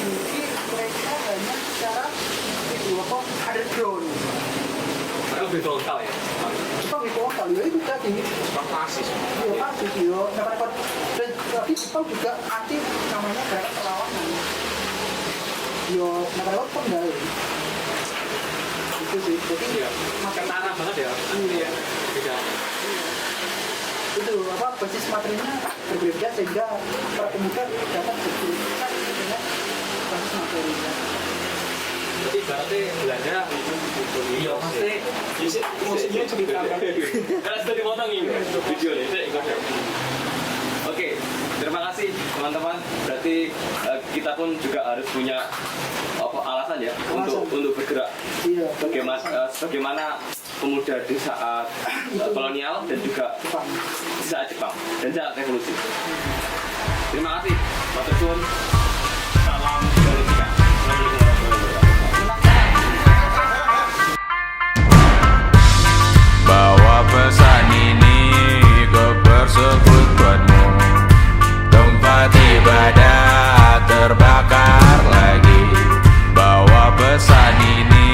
Speaker 2: mungkin mereka hanya secara itu apa underground.
Speaker 4: Mereka lebih frontal ya.
Speaker 2: Jepang itu lokal, ya itu tadi.
Speaker 4: Jepang klasis.
Speaker 2: Iya pasti sih, yo. Dan tapi Jepang juga anti namanya gerakan perlawanan. Yo, negara pun enggak. Itu sih, jadi
Speaker 4: Iya. Kentara banget ya.
Speaker 2: Iya.
Speaker 4: Beda.
Speaker 2: Itu apa basis materinya berbeda sehingga para pemuda dapat berkembang dengan basis materinya.
Speaker 4: Jadi berarti Belanda iya pasti musiknya cerita
Speaker 5: Karena sudah dipotong ini video ini. Oke, terima kasih teman-teman. Berarti kita pun juga harus punya apa alasan ya untuk bergerak.
Speaker 2: Iya.
Speaker 5: Bagaimana pemuda di saat kolonial dan juga di saat Jepang dan saat revolusi. Terima kasih. Matur suwun. Salam politika.
Speaker 6: Bawa pesan ini ke persekutuanmu. Tempat ibadah terbakar lagi. Bawa pesan ini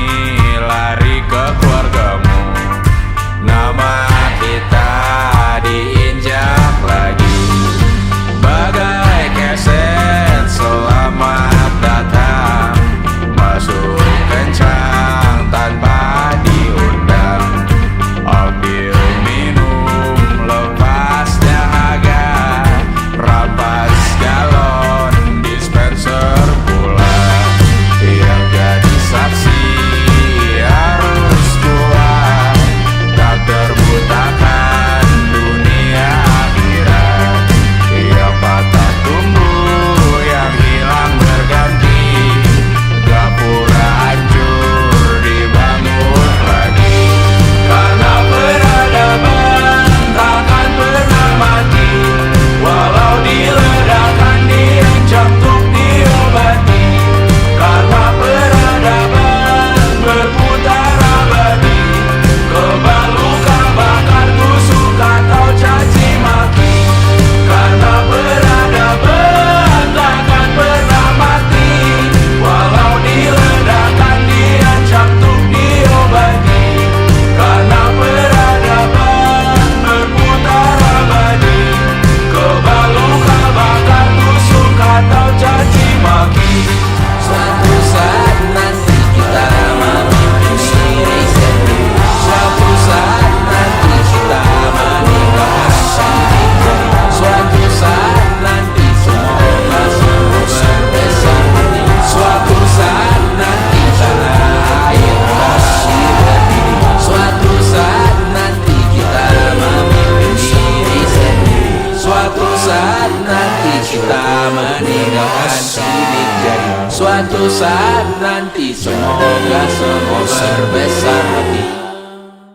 Speaker 6: suatu saat nanti semoga semua berbesar hati.